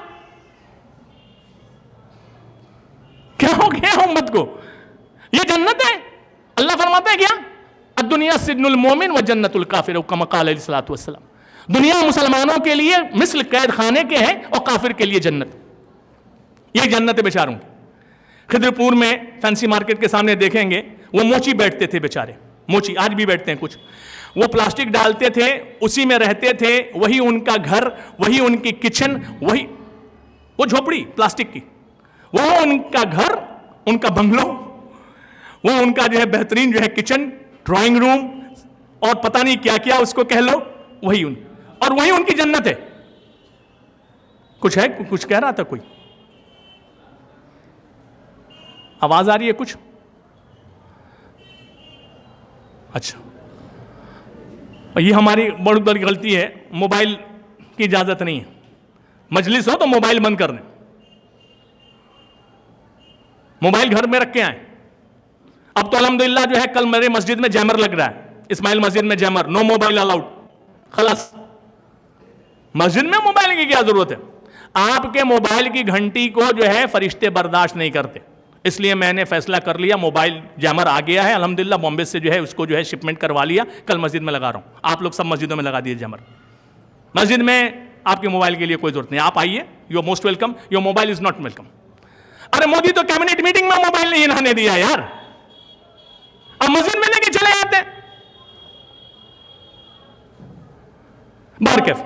کیا ہو گیا امت کو, یہ جنت ہے. اللہ فرماتا ہے کیا, الدنیا سجن المومن و جنت الکافر, کما قال علیہ الصلوۃ والسلام. دنیا مسلمانوں کے لیے مثل قید خانے کے ہے اور کافر کے لیے جنت. یہ جنت ہے بیچاروں کی. خضر پور میں فینسی مارکیٹ کے سامنے دیکھیں گے, وہ موچی بیٹھتے تھے بیچارے, موچی آج بھی بیٹھتے ہیں کچھ. وہ پلاسٹک ڈالتے تھے, اسی میں رہتے تھے, وہی ان کا گھر, وہی ان کی کچن, وہی وہ جھوپڑی پلاسٹک کی, وہ ان کا گھر, ان کا بنگلو, وہ ان کا جو ہے بہترین جو ہے کچن, ڈرائنگ روم, اور پتہ نہیں کیا کیا اس کو کہہ لو, وہی اور وہی ان کی جنت ہے. کچھ ہے, کچھ کہہ رہا تھا کوئی, آواز آ رہی ہے کچھ؟ اچھا, یہ ہماری بڑی بڑی غلطی ہے, موبائل کی اجازت نہیں ہے. مجلس ہو تو موبائل بند کر دیں, موبائل گھر میں رکھ کے آئیں. اب تو الحمدللہ جو ہے, کل میرے مسجد میں جیمر لگ رہا ہے, اسماعیل مسجد میں جیمر, نو موبائل الاؤڈ. خلاص, مسجد میں موبائل کی کیا ضرورت ہے. آپ کے موبائل کی گھنٹی کو جو ہے فرشتے برداشت نہیں کرتے, اس لیے میں نے فیصلہ کر لیا, موبائل جیمر آ گیا ہے الحمدللہ, بامبے سے جو ہے اس کو جو ہے شپمنٹ کروا لیا, کل مسجد میں لگا رہا ہوں. آپ لوگ سب مسجدوں میں لگا دیجیے جیمر. مسجد میں آپ کے موبائل کے لیے کوئی ضرورت نہیں, آپ آئیے, you are most welcome, your mobile is not welcome. ارے مودی تو کیبنٹ میٹنگ میں موبائل نہیں لانے دیا یار, اب مسجد میں لے کے چلے جاتے ہیں. بارکیف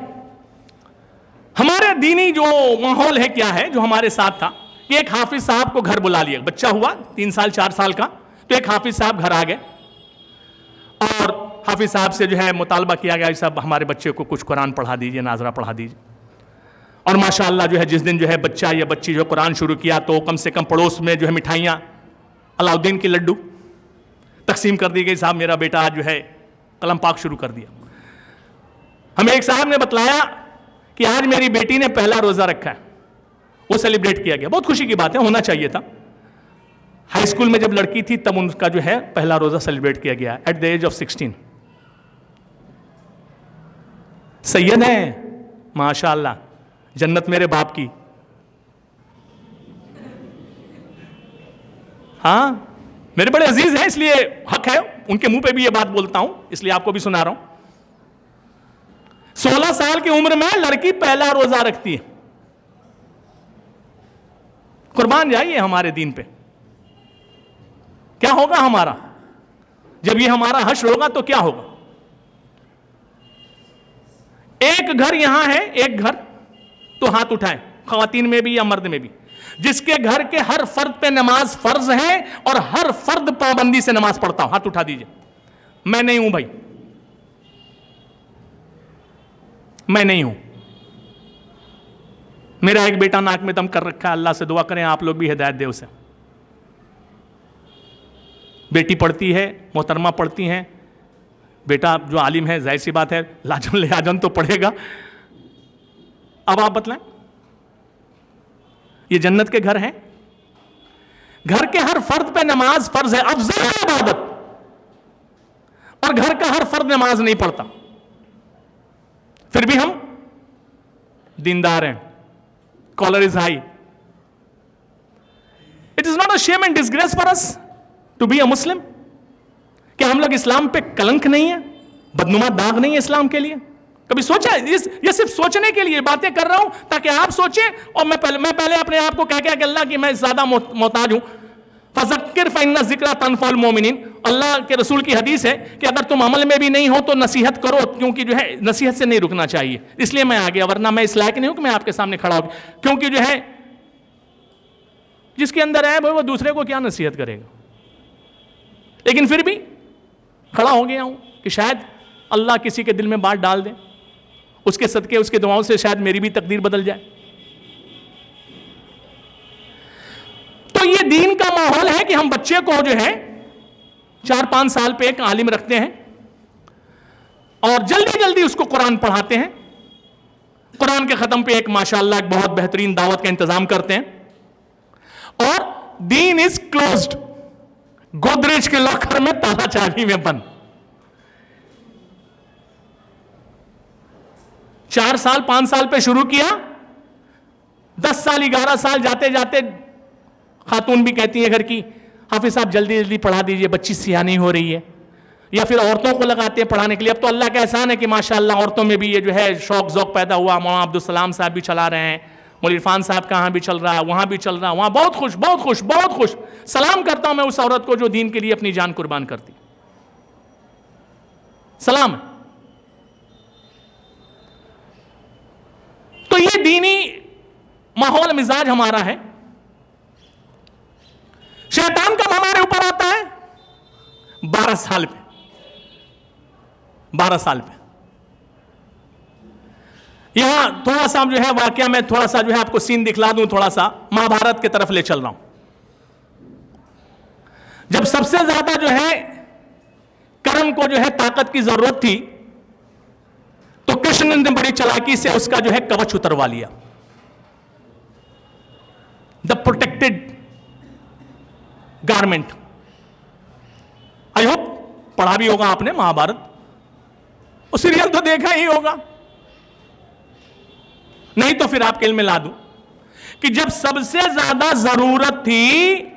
ہمارے دینی جو ماحول ہے کیا ہے, جو ہمارے ساتھ تھا کہ ایک حافظ صاحب کو گھر بلا لیا, بچہ ہوا 3 سال 4 سال کا, تو ایک حافظ صاحب گھر آ گئے اور حافظ صاحب سے جو ہے مطالبہ کیا گیا, صاحب ہمارے بچے کو کچھ قرآن پڑھا دیجئے, ناظرہ پڑھا دیجئے. اور ماشاءاللہ جو ہے جس دن جو ہے بچہ یا بچی جو قرآن شروع کیا, تو کم سے کم پڑوس میں جو ہے مٹھائیاں, علاؤدین کی لڈو تقسیم کر دی گئی. صاحب میرا بیٹا آج جو ہے قلم پاک شروع کر دیا. ہمیں ایک صاحب نے بتلایا کہ آج میری بیٹی نے پہلا روزہ رکھا ہے, وہ سیلیبریٹ کیا گیا. بہت خوشی کی بات ہے, ہونا چاہیے تھا. ہائی اسکول میں جب لڑکی تھی تب ان کا جو ہے پہلا روزہ سیلیبریٹ کیا گیا ایٹ دا ایج آف 16. سید ہیں ماشاء اللہ, جنت میرے باپ کی. ہاں میرے بڑے عزیز ہیں, اس لیے حق ہے ان کے منہ پہ بھی یہ بات بولتا ہوں, اس لیے آپ کو بھی سنا رہا ہوں. 16 سال کی عمر میں لڑکی پہلا روزہ رکھتی ہے. قربان جائیے ہمارے دین پہ. کیا ہوگا ہمارا جب یہ ہمارا حشر ہوگا تو کیا ہوگا؟ ایک گھر یہاں ہے, ایک گھر تو ہاتھ اٹھائیں, خواتین میں بھی یا مرد میں بھی, جس کے گھر کے ہر فرد پہ نماز فرض ہے اور ہر فرد پابندی سے نماز پڑھتا ہوں, ہاتھ اٹھا دیجئے. میں نہیں ہوں بھائی, میں نہیں ہوں. میرا ایک بیٹا ناک میں دم کر رکھا ہے, اللہ سے دعا کریں آپ لوگ بھی ہدایت دے اسے. بیٹی پڑھتی ہے, محترمہ پڑھتی ہیں, بیٹا جو عالم ہے ظاہر سی بات ہے لاجن لحاظن تو پڑھے گا. اب آپ بتلائیں, یہ جنت کے گھر ہیں, گھر کے ہر فرد پہ نماز فرض ہے, افضل عبادت, اور گھر کا ہر فرد نماز نہیں پڑھتا, پھر بھی ہم دیندار ہیں. Collar is high. It is not a shame and disgrace for us to be a Muslim. کہ ہم لوگ اسلام پہ کلنک نہیں ہے, بدنما داغ نہیں ہے اسلام کے لیے؟ کبھی سوچا؟ یہ صرف سوچنے کے لیے باتیں کر رہا ہوں تاکہ آپ سوچیں, اور میں پہلے اپنے آپ کو کہہ کہ اللہ کی میں زیادہ محتاج ہوں. فذکر فإن الذکریٰ تنفع المؤمنین. اللہ کے رسول کی حدیث ہے کہ اگر تم عمل میں بھی نہیں ہو تو نصیحت کرو, کیونکہ جو ہے نصیحت سے نہیں رکنا چاہیے. اس لیے میں آ گیا, ورنہ میں اس لائق نہیں ہوں کہ میں آپ کے سامنے کھڑا ہوں, کیونکہ جو ہے جس کے اندر ہے وہ دوسرے کو کیا نصیحت کرے گا. لیکن پھر بھی کھڑا ہو گیا ہوں کہ شاید اللہ کسی کے دل میں بات ڈال دے, اس کے صدقے اس کے دعاؤں سے شاید میری بھی تقدیر بدل جائے. تو یہ دین کا ماحول ہے کہ ہم بچے کو جو ہے 4-5 سال پہ ایک عالم رکھتے ہیں اور جلدی اس کو قرآن پڑھاتے ہیں. قرآن کے ختم پہ ایک ماشاءاللہ ایک بہت بہترین دعوت کا انتظام کرتے ہیں, اور دین از کلوزڈ, گودریج کے لاکر میں تالا چابی میں بند. 4 سال 5 سال پہ شروع کیا, 10 سال 11 سال جاتے جاتے خاتون بھی کہتی ہے گھر کی, حافظ صاحب جلدی پڑھا دیجئے, بچی سیانی ہو رہی ہے. یا پھر عورتوں کو لگاتے ہیں پڑھانے کے لیے. اب تو اللہ کا احسان ہے کہ ماشاءاللہ عورتوں میں بھی یہ جو ہے شوق ذوق پیدا ہوا. مولانا عبدالسلام صاحب بھی چلا رہے ہیں, مولوی عرفان صاحب کہاں بھی چل رہا ہے, وہاں بھی چل رہا ہے, وہاں بہت خوش. سلام کرتا ہوں میں اس عورت کو جو دین کے لیے اپنی جان قربان کرتی. سلام. تو یہ دینی ماحول مزاج ہمارا ہے. شیطان کب ہمارے اوپر آتا ہے؟ 12 سال پہ. 12 سال پہ. یہاں تھوڑا سا جو ہے واقعہ میں تھوڑا سا جو ہے آپ کو سین دکھلا دوں, تھوڑا سا مہابھارت کی طرف لے چل رہا ہوں. جب سب سے زیادہ جو ہے کرم کو جو ہے طاقت کی ضرورت تھی تو کرشن نے بڑی چلاکی سے اس کا جو ہے کوچ اتروا لیا. دا پروٹیکٹڈ گارمنٹ. آئی ہوپ پڑھا بھی ہوگا آپ نے مہابھارت, اور سیریل تو دیکھا ہی ہوگا, نہیں تو پھر آپ کے علم میں لا دوں کہ جب سب سے زیادہ ضرورت تھی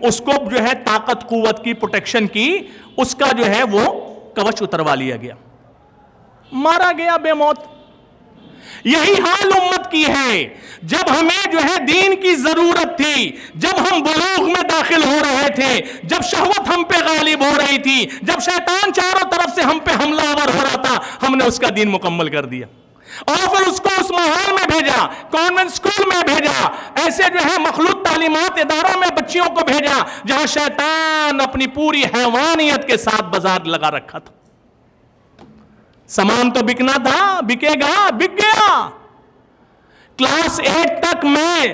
اس کو جو ہے طاقت قوت کی پروٹیکشن کی, اس کا جو ہے وہ کوچ اتروا لیا گیا, مارا گیا بے موت. یہی حال امت کی ہے. جب ہمیں جو ہے دین کی ضرورت تھی, جب ہم بلوغ میں داخل ہو رہے تھے, جب شہوت ہم پہ غالب ہو رہی تھی, جب شیطان چاروں طرف سے ہم پہ حملہ آور ہو رہا تھا, ہم نے اس کا دین مکمل کر دیا اور پھر اس کو اس ماحول میں بھیجا, کانوینٹ اسکول میں بھیجا, ایسے جو ہے مخلوط تعلیمات اداروں میں بچیوں کو بھیجا جہاں شیطان اپنی پوری حیوانیت کے ساتھ بازار لگا رکھا تھا. سامان تو بکنا تھا, بکے گا, بک گیا. کلاس 8 تک میں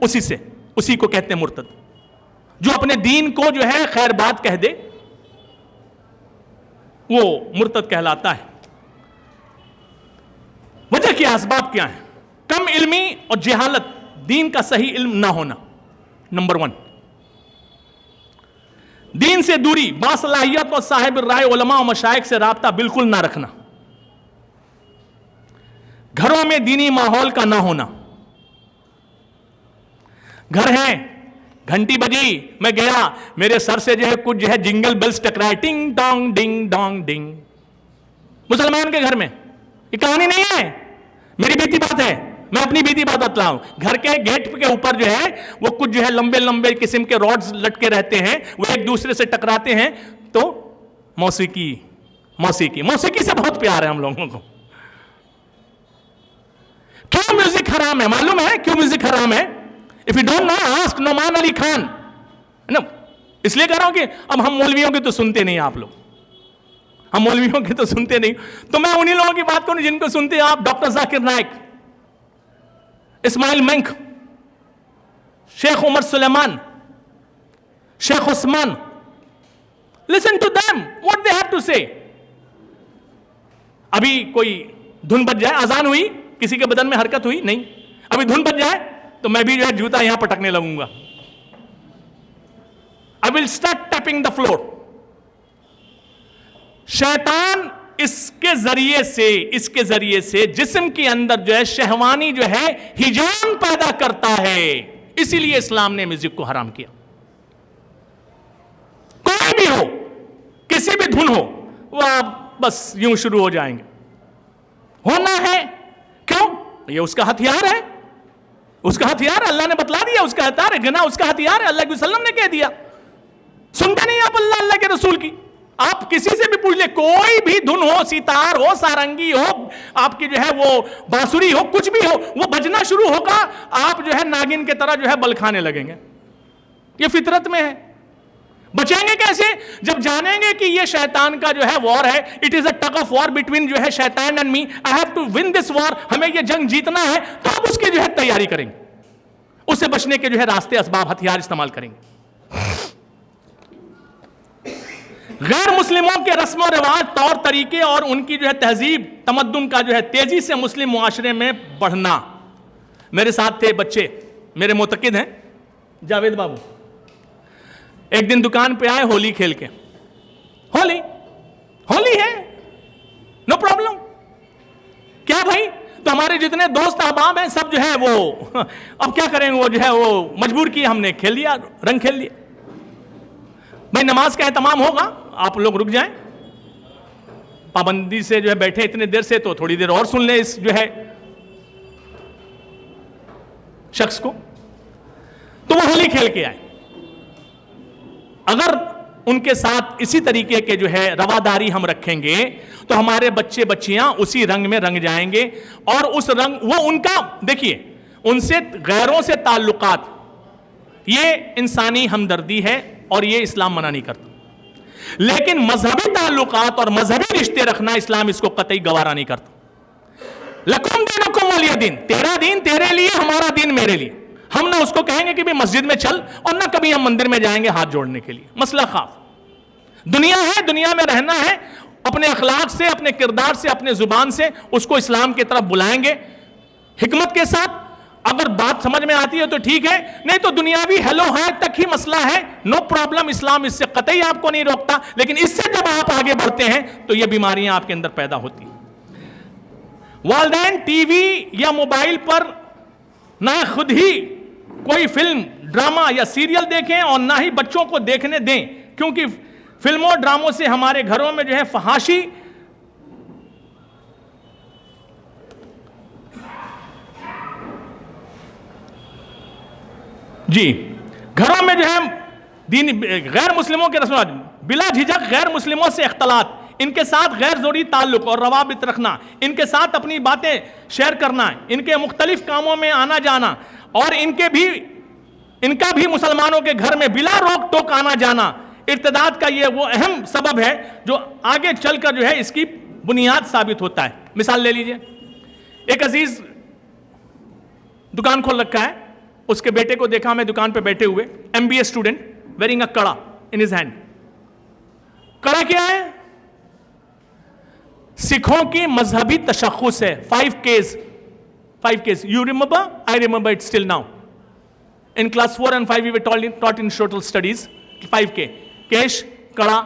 اسی کو کہتے ہیں مرتد. جو اپنے دین کو جو ہے خیر بات کہہ دے وہ مرتد کہلاتا ہے. وجہ کیا، اسباب کیا ہیں؟ کم علمی اور جہالت، دین کا صحیح علم نہ ہونا نمبر 1. دین سے دوری، باصلاحیت اور صاحب رائے علماء و مشائخ سے رابطہ بالکل نہ رکھنا. گھروں میں دینی ماحول کا نہ ہونا. گھر ہے، گھنٹی بجی، میں گیا، میرے سر سے جو ہے کچھ جو ہے جنگل بیلز ٹکرائے، ٹنگ ٹانگ ڈنگ ڈانگ ڈنگ. مسلمان کے گھر میں یہ کہانی نہیں ہے، میری بیتی بات ہے، میں اپنی بیتی بات بتلا ہوں. گھر کے گیٹ کے اوپر جو ہے وہ کچھ جو ہے لمبے لمبے قسم کے راڈز لٹکے رہتے ہیں، وہ ایک دوسرے سے ٹکراتے ہیں. تو موسیقی سے بہت پیار ہے ہم لوگوں کو. کیوں میوزک حرام ہے؟ معلوم ہے کیوں میوزک حرام ہے؟ If you don't know, ask Noman Ali Khan. اس لیے کہہ رہا ہوں کہ اب ہم مولویوں کی تو سنتے نہیں آپ لوگ، ہم مولویوں کی تو سنتے نہیں، تو میں انہی لوگوں کی بات کروں جن کو سنتے ہیں آپ. Doctor Zakir Naik, Ismail Munk, Sheikh Umar Sulaiman, Sheikh Usman. Listen to them, what they have to say. ابھی کوئی دھن بج جائے، اذان ہوئی، کسی کے بدن میں حرکت ہوئی نہیں، ابھی دھن بج جائے تو میں بھی جو ہے جوتا یہاں پٹکنے لگوں گا. I will start tapping the floor. شیطان اس کے ذریعے سے جسم کے اندر جو ہے شہوانی جو ہے ہیجان پیدا کرتا ہے. اسی لیے اسلام نے میوزک کو حرام کیا. کوئی بھی ہو، کسی بھی دھن ہو، وہ آپ بس یوں شروع ہو جائیں گے. ہونا ہے کیوں؟ یہ اس کا ہتھیار ہے، اس کا ہتھیار ہے، اللہ نے بتلا دیا اس کا ہتھیار ہے. گنا اس کا ہتھیار ہے، اللہ کے وسلم نے کہہ دیا. سنتے نہیں آپ اللہ کے رسول کی؟ آپ کسی سے بھی پوچھ لیں، کوئی بھی دھن ہو، سیتار ہو، سارنگی ہو، آپ کی جو ہے وہ بانسری ہو، کچھ بھی ہو، وہ بجنا شروع ہوگا، آپ جو ہے ناگن کے طرح جو ہے بل کھانے لگیں گے. یہ فطرت میں ہے. بچیں گے کیسے؟ جب جانیں گے کہ یہ شیطان کا جو ہے وار ہے. It is a tug of war between جو ہے شیطان and me. I have to win this war. ہمیں یہ جنگ جیتنا ہے، تو اب اس کی جو ہے تیاری کریں گے، اس سے بچنے کے جو ہے راستے، اسباب، ہتھیار استعمال کریں گے. غیر مسلموں کے رسم و رواج، طور طریقے اور ان کی جو ہے تہذیب تمدن کا جو ہے تیزی سے مسلم معاشرے میں بڑھنا. میرے ساتھ تھے بچے، میرے معتقد ہیں، جاوید بابو. ایک دن دکان پہ آئے ہولی کھیل کے. ہولی ہے، نو پرابلم. کیا بھائی؟ تو ہمارے جتنے دوست احباب ہیں سب جو ہے وہ اب کیا کریں گے، وہ جو ہے وہ مجبور کیا، ہم نے کھیل لیا، رنگ کھیل لیا. بھائی نماز کا اہتمام ہوگا، آپ لوگ رک جائیں، پابندی سے جو ہے بیٹھے اتنے دیر سے، تو تھوڑی دیر اور سن لیں اس جو ہے شخص کو. تو وہ ہولی کھیل کے آئے. اگر ان کے ساتھ اسی طریقے کے جو ہے رواداری ہم رکھیں گے تو ہمارے بچے بچیاں اسی رنگ میں رنگ جائیں گے. اور اس رنگ، وہ ان کا دیکھیے، ان سے غیروں سے تعلقات، یہ انسانی ہمدردی ہے اور یہ اسلام منع نہیں کرتا. لیکن مذہبی تعلقات اور مذہبی رشتے رکھنا اسلام اس کو قطعی گوارا نہیں کرتا. لکم دینکم ولی دین، تیرا دین تیرے لیے، ہمارا دین میرے لیے. ہم نہ اس کو کہیں گے کہ بھی مسجد میں چل، اور نہ کبھی ہم مندر میں جائیں گے ہاتھ جوڑنے کے لیے. مسئلہ خاف. دنیا ہے، دنیا میں رہنا ہے، اپنے اخلاق سے، اپنے کردار سے، اپنے زبان سے اس کو اسلام کی طرف بلائیں گے حکمت کے ساتھ. اگر بات سمجھ میں آتی ہے تو ٹھیک ہے، نہیں تو دنیاوی ہیلو ہاں تک ہی مسئلہ ہے، نو پرابلم. اسلام اس سے قطعی آپ کو نہیں روکتا، لیکن اس سے جب آپ آگے بڑھتے ہیں تو یہ بیماریاں آپ کے اندر پیدا ہوتی ہیں. والدین ٹی وی یا موبائل پر نہ خود ہی کوئی فلم، ڈرامہ یا سیریل دیکھیں اور نہ ہی بچوں کو دیکھنے دیں، کیونکہ فلموں ڈراموں سے ہمارے گھروں میں جو ہے فحاشی گھروں میں جو ہے غیر مسلموں کے رسومات، بلا جھجک غیر مسلموں سے اختلاط، ان کے ساتھ غیر ضروری تعلق اور روابط رکھنا، ان کے ساتھ اپنی باتیں شیئر کرنا، ان کے مختلف کاموں میں آنا جانا، اور ان کا بھی مسلمانوں کے گھر میں بلا روک ٹوک آنا جانا ارتداد کا یہ وہ اہم سبب ہے جو آگے چل کر جو ہے اس کی بنیاد ثابت ہوتا ہے. مثال لے لیجئے، ایک عزیز دکان کھول رکھا ہے، اس کے بیٹے کو دیکھا میں دکان پہ بیٹھے ہوئے, MBA اسٹوڈنٹ, ویئرنگ اے کڑا ان ہز ہینڈ. کڑا کیا ہے؟ سکھوں کی مذہبی تشخص ہے. 5 Ks. You remember? I remember it still now. In class 4 and 5 we were taught in social studies 5K. Cash, کڑا,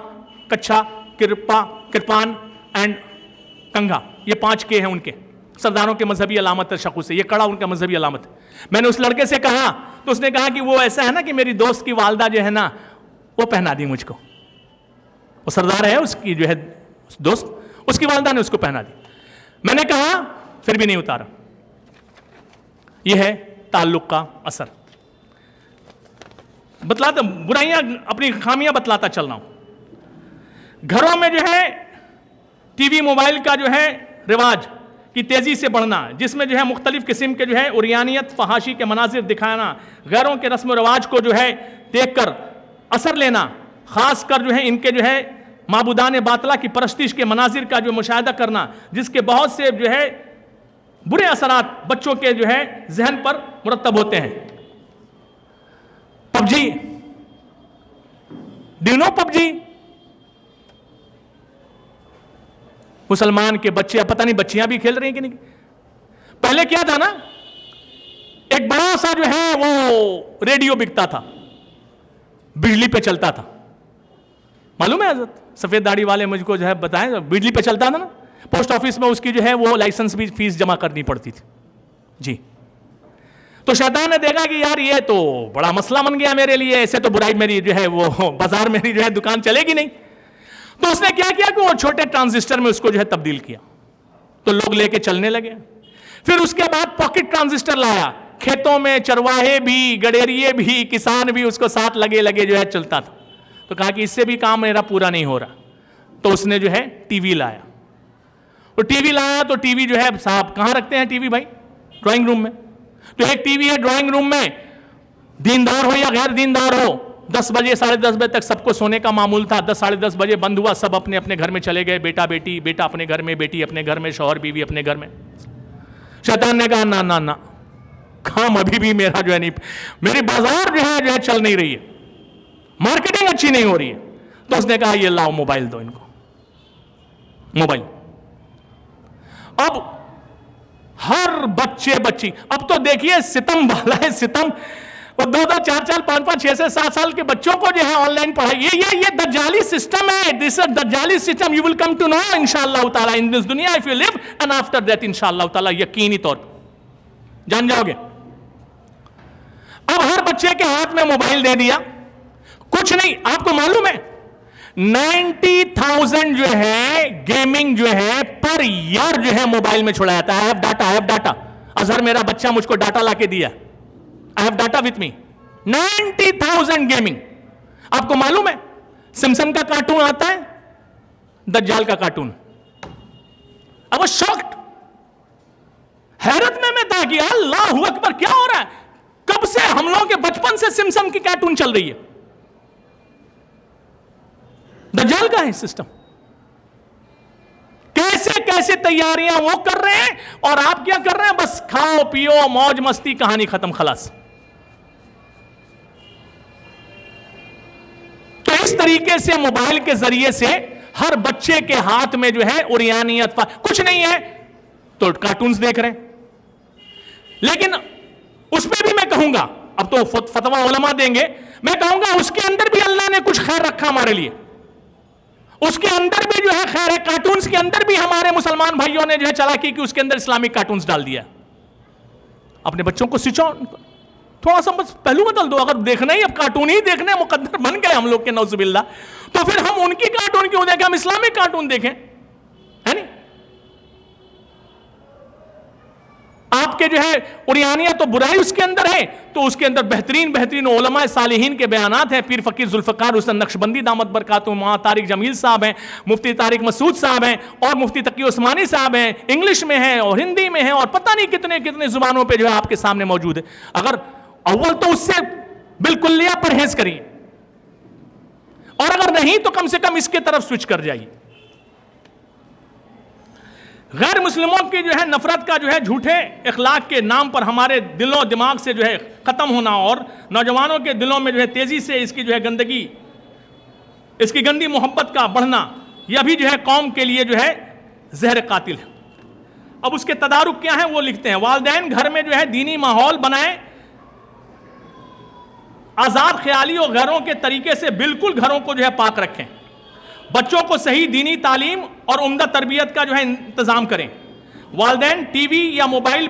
کچھا, کرپان اینڈ کنگھا. یہ 5 K ہیں ان کے سرداروں کے مذہبی علامت تشخص ہے. یہ کڑا ان کا مذہبی علامت ہے. میں نے اس لڑکے سے کہا تو اس نے کہا کہ وہ ایسا ہے نا کہ میری دوست کی والدہ جو ہے نا وہ پہنا دی مجھ کو. وہ سردار ہے, اس کی جو ہے دوست, اس کی والدہ نے اس کو پہنا دی. میں نے کہا پھر بھی نہیں اتارا. یہ ہے تعلق کا اثر. بتلاتا برائیاں, اپنی خامیاں بتلاتا چل رہا ہوں. گھروں میں جو ہے ٹی وی موبائل کا جو ہے رواج کی تیزی سے بڑھنا, جس میں جو ہے مختلف قسم کے جو ہے عریانیت, فحاشی کے مناظر دکھانا, غیروں کے رسم و رواج کو جو ہے دیکھ کر اثر لینا, خاص کر جو ہے ان کے جو ہے معبودان باطلہ کی پرستش کے مناظر کا جو مشاہدہ کرنا, جس کے بہت سے جو ہے برے اثرات بچوں کے جو ہے ذہن پر مرتب ہوتے ہیں. PUBG, do you know PUBG؟ مسلمان کے بچے, پتہ نہیں بچیاں بھی کھیل رہی ہیں کہ نہیں. پہلے کیا تھا نا, ایک بڑا سا جو ہے وہ ریڈیو بکتا تھا, بجلی پہ چلتا تھا. معلوم ہے حضرت, سفید داڑھی والے مجھ کو جو ہے بتائیں, بجلی پہ چلتا تھا نا. پوسٹ آفس میں اس کی جو ہے وہ لائسنس بھی فیس جمع کرنی پڑتی تھی. جی, تو شیطان نے دیکھا کہ یار یہ تو بڑا مسئلہ بن گیا میرے لیے, ایسے تو برائی میری جو ہے وہ بازار میری جو ہے دکان چلے گی نہیں. تو اس نے کیا کیا کہ وہ چھوٹے ٹرانزسٹر میں اس کو جو ہے تبدیل کیا, تو لوگ لے کے چلنے لگے. پھر اس کے بعد پاکٹ ٹرانزسٹر لایا, کھیتوں میں چرواہے بھی, گڈیریے بھی, کسان بھی اس کو ساتھ لگے جو ہے چلتا تھا. تو کہا کہ اس سے بھی کام میرا پورا نہیں ہو رہا, تو اس نے جو ہے ٹی وی لایا. تو ٹی وی لایا تو ٹی وی جو ہے صاحب کہاں رکھتے ہیں ٹی وی بھائی؟ ڈرائنگ روم میں. تو ایک ٹی وی ہے ڈرائنگ روم میں, دیندار ہو یا غیر دیندار ہو, 10 بجے 10:30 بجے تک سب کو سونے کا معمول تھا. 10 ساڑھے 10 بجے بند ہوا, سب اپنے اپنے گھر میں چلے گئے, بیٹا بیٹی, بیٹا اپنے گھر میں, بیٹی اپنے گھر میں, شوہر بیوی اپنے گھر میں. شیطان نے کہا نا نا نا, کام ابھی بھی میرا جو ہے نہیں, میری بازار جو ہے چل نہیں رہی ہے, مارکیٹنگ اچھی نہیں ہو رہی ہے. تو اس نے کہا یہ لاؤ موبائل دو ان کو, موبائل. اب ہر بچے بچی, اب تو دیکھیے ستم والا ہے ستم, وہ 2 4 5 5 6 7 سال کے بچوں کو جو ہے آن لائن پڑھائی. یہ دجالی سسٹم ہے. دس از دجالی system. You will come to know انشاءاللہ تعالی ان دس دنیا if you live, and after that انشاءاللہ تعالی یقینی طور پر جان جاؤ گے. اب ہر بچے کے ہاتھ میں موبائل دے دیا, کچھ نہیں. آپ کو معلوم ہے 90,000 جو ہے گیمنگ جو ہے پر ایئر جو ہے موبائل میں چھوڑا جاتا ہے. I have data. اظہر میرا بچہ مجھ کو ڈاٹا لا کے دیا, I have data with me. 90,000 gaming. آپ کو معلوم ہے سمسم کا کارٹون آتا ہے, دجال کا کارٹون. اب شاکڈ, حیرت میں تھا کہ اللہ اکبر کیا ہو رہا ہے, کب سے ہم لوگوں کے بچپن سے سمسم کی کارٹون چل رہی ہے, دجال کا ہے سسٹم. کیسے تیاریاں وہ کر رہے ہیں اور آپ کیا کر رہے ہیں, بس کھاؤ پیو موج مستی, کہانی ختم, خلاص. تو اس طریقے سے موبائل کے ذریعے سے ہر بچے کے ہاتھ میں جو ہے عریانیت, کچھ نہیں ہے تو کارٹونز دیکھ رہے ہیں. لیکن اس پہ بھی میں کہوں گا, اب تو فتویٰ علماء دیں گے, میں کہوں گا اس کے اندر بھی اللہ نے کچھ خیر رکھا ہمارے لیے. اس کے اندر بھی جو ہے خیر ہے. کارٹونز کے اندر بھی ہمارے مسلمان بھائیوں نے جو ہے چلاکی کی, اس کے اندر اسلامک کارٹونز ڈال دیا. اپنے بچوں کو سوئچ آن, تھوڑا سا بس پہلو بدل دو. اگر دیکھنا ہی اب کارٹون ہی دیکھنے مقدر بن گئے ہم لوگ کے نعوذ باللہ, تو پھر ہم ان کی کارٹون کیوں دیکھیں, ہم اسلامک کارٹون دیکھیں, ہے نہیں. آپ کے جو ہے عریانیت تو برائی اس کے اندر ہے, تو اس کے اندر بہترین علماء صالحین کے بیانات ہیں. پیر فقیر ذوالفقار حسن نقشبندی دامت برکاتہم, طارق جمیل صاحب ہیں, مفتی طارق مسعود صاحب ہیں, اور مفتی تقی عثمانی صاحب ہیں, انگلش میں ہیں اور ہندی میں ہیں, اور پتہ نہیں کتنے زبانوں پہ جو ہے آپ کے سامنے موجود ہے. اگر اول تو اس سے بالکل پرہیز کریے, اور اگر نہیں تو کم سے کم اس کے طرف سوئچ کر جائیے. غیر مسلموں کی جو ہے نفرت کا جو ہے جھوٹے اخلاق کے نام پر ہمارے دل و دماغ سے جو ہے ختم ہونا اور نوجوانوں کے دلوں میں جو ہے تیزی سے اس کی جو ہے گندگی، اس کی گندی محبت کا بڑھنا، یہ بھی جو ہے قوم کے لیے جو ہے زہر قاتل ہے۔ اب اس کے تدارک کیا ہیں وہ لکھتے ہیں، والدین گھر میں جو ہے دینی ماحول بنائیں، آزاد خیالی اور غیروں کے طریقے سے بالکل گھروں کو جو ہے پاک رکھیں، بچوں کو صحیح دینی تعلیم اور عمدہ تربیت کا جو ہے انتظام کریں۔ والدین ٹی وی یا موبائل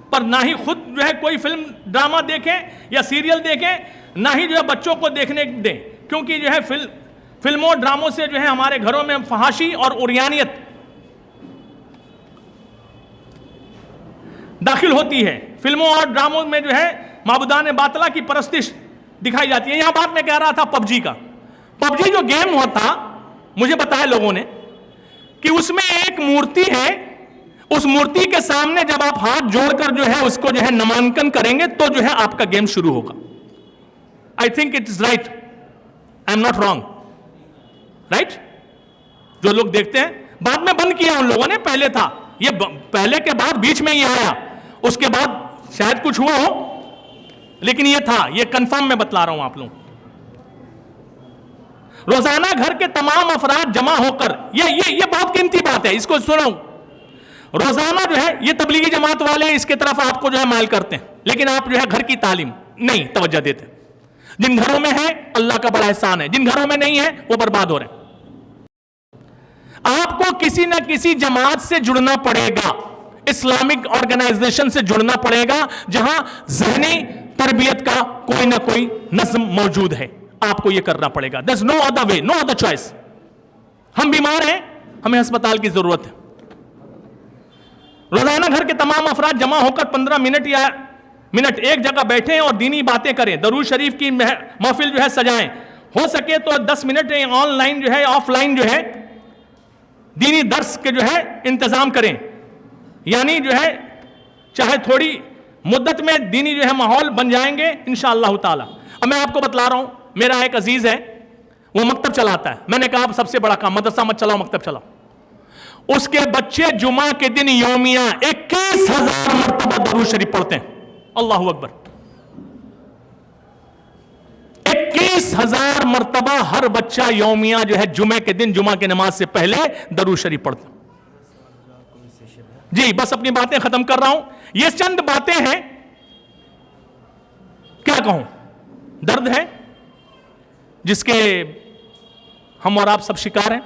پر نہ ہی خود جو ہے کوئی فلم ڈرامہ دیکھیں یا سیریل دیکھیں، نہ ہی جو ہے بچوں کو دیکھنے دیں، کیونکہ جو ہے فلموں ڈراموں سے جو ہے ہمارے گھروں میں فحاشی اور عریانیت داخل ہوتی ہے۔ فلموں اور ڈراموں میں جو ہے معبودان باطلہ کی پرستش دکھائی جاتی ہے۔ یہاں بات میں کہہ رہا تھا پب جی کا، پب جی جو گیم ہوتا، مجھے بتایا لوگوں نے کہ اس میں ایک مورتی ہے، اس مورتی کے سامنے جب آپ ہاتھ جوڑ کر جو ہے اس کو جو ہے نمانکن کریں گے تو جو ہے آپ کا گیم شروع ہوگا۔ I think it is right. I am not wrong. Right? جو لوگ دیکھتے ہیں، بعد میں بند کیا ان لوگوں نے، پہلے تھا یہ، پہلے کے بعد بیچ میں یہ آیا، اس کے بعد شاید کچھ ہوا ہو، لیکن یہ تھا، یہ کنفرم میں بتلا رہا ہوں آپ لوگوں۔ روزانہ گھر کے تمام افراد جمع ہو کر، یہ بہت قیمتی بات ہے، اس کو سنو، روزانہ جو ہے یہ تبلیغی جماعت والے اس کے طرف آپ کو جو ہے مائل کرتے ہیں، لیکن آپ جو ہے گھر کی تعلیم نہیں توجہ دیتے۔ جن گھروں میں ہے اللہ کا بڑا احسان ہے، جن گھروں میں نہیں ہے وہ برباد ہو رہے ہیں۔ آپ کو کسی نہ کسی جماعت سے جڑنا پڑے گا، اسلامک آرگنائزیشن سے جڑنا پڑے گا جہاں ذہنی تربیت کا کوئی نہ کوئی نظم موجود ہے، آپ کو یہ کرنا پڑے گا۔ There's no other way, no other choice۔ ہم بیمار ہیں، ہمیں ہسپتال کی ضرورت ہے۔ روزانہ گھر کے تمام افراد جمع ہو کر 15 منٹ ایک جگہ بیٹھیں اور دینی باتیں کریں، درود شریف کی محفل جو ہے سجائیں، ہو سکے تو 10 منٹ آن لائن جو ہے آف لائن جو ہے دینی درس کے جو ہے انتظام کریں، یعنی جو ہے چاہے تھوڑی مدت میں دینی جو ہے ماحول بن جائیں گے انشاءاللہ تعالی۔ اب میں آپ کو بتلا رہا ہوں، میرا ایک عزیز ہے، وہ مکتب چلاتا ہے، میں نے کہا سب سے بڑا کام مدرسہ مت چلاؤ، مکتب چلاؤ۔ اس کے بچے جمعہ کے دن یومیہ 21,000 مرتبہ درود شریف پڑھتے ہیں، اللہ اکبر، 21,000 مرتبہ ہر بچہ یومیہ جو ہے جمعہ کے دن جمعہ کی نماز سے پہلے درود شریف پڑھتے ہیں۔ جی بس اپنی باتیں ختم کر رہا ہوں، یہ چند باتیں ہیں، کیا کہوں، درد ہے جس کے ہم اور آپ سب شکار ہیں۔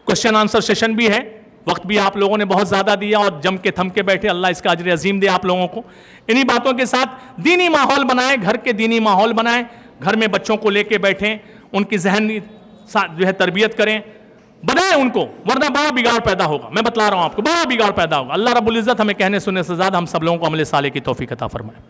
کوشچن آنسر سیشن بھی ہے، وقت بھی آپ لوگوں نے بہت زیادہ دیا اور جم کے تھم کے بیٹھے، اللہ اس کا اجر عظیم دے آپ لوگوں کو۔ انہی باتوں کے ساتھ دینی ماحول بنائیں، گھر کے دینی ماحول بنائیں، گھر میں بچوں کو لے کے بیٹھیں، ان کی ذہنی جو ہے تربیت کریں، بنائیں ان کو، ورنہ بڑا بگاڑ پیدا ہوگا، میں بتلا رہا ہوں آپ کو، بڑا بگاڑ پیدا ہوگا۔ اللہ رب العزت ہمیں کہنے سننے سے زیادہ ہم سب لوگوں کو عمل صالح کی توفیق عطا فرمائے۔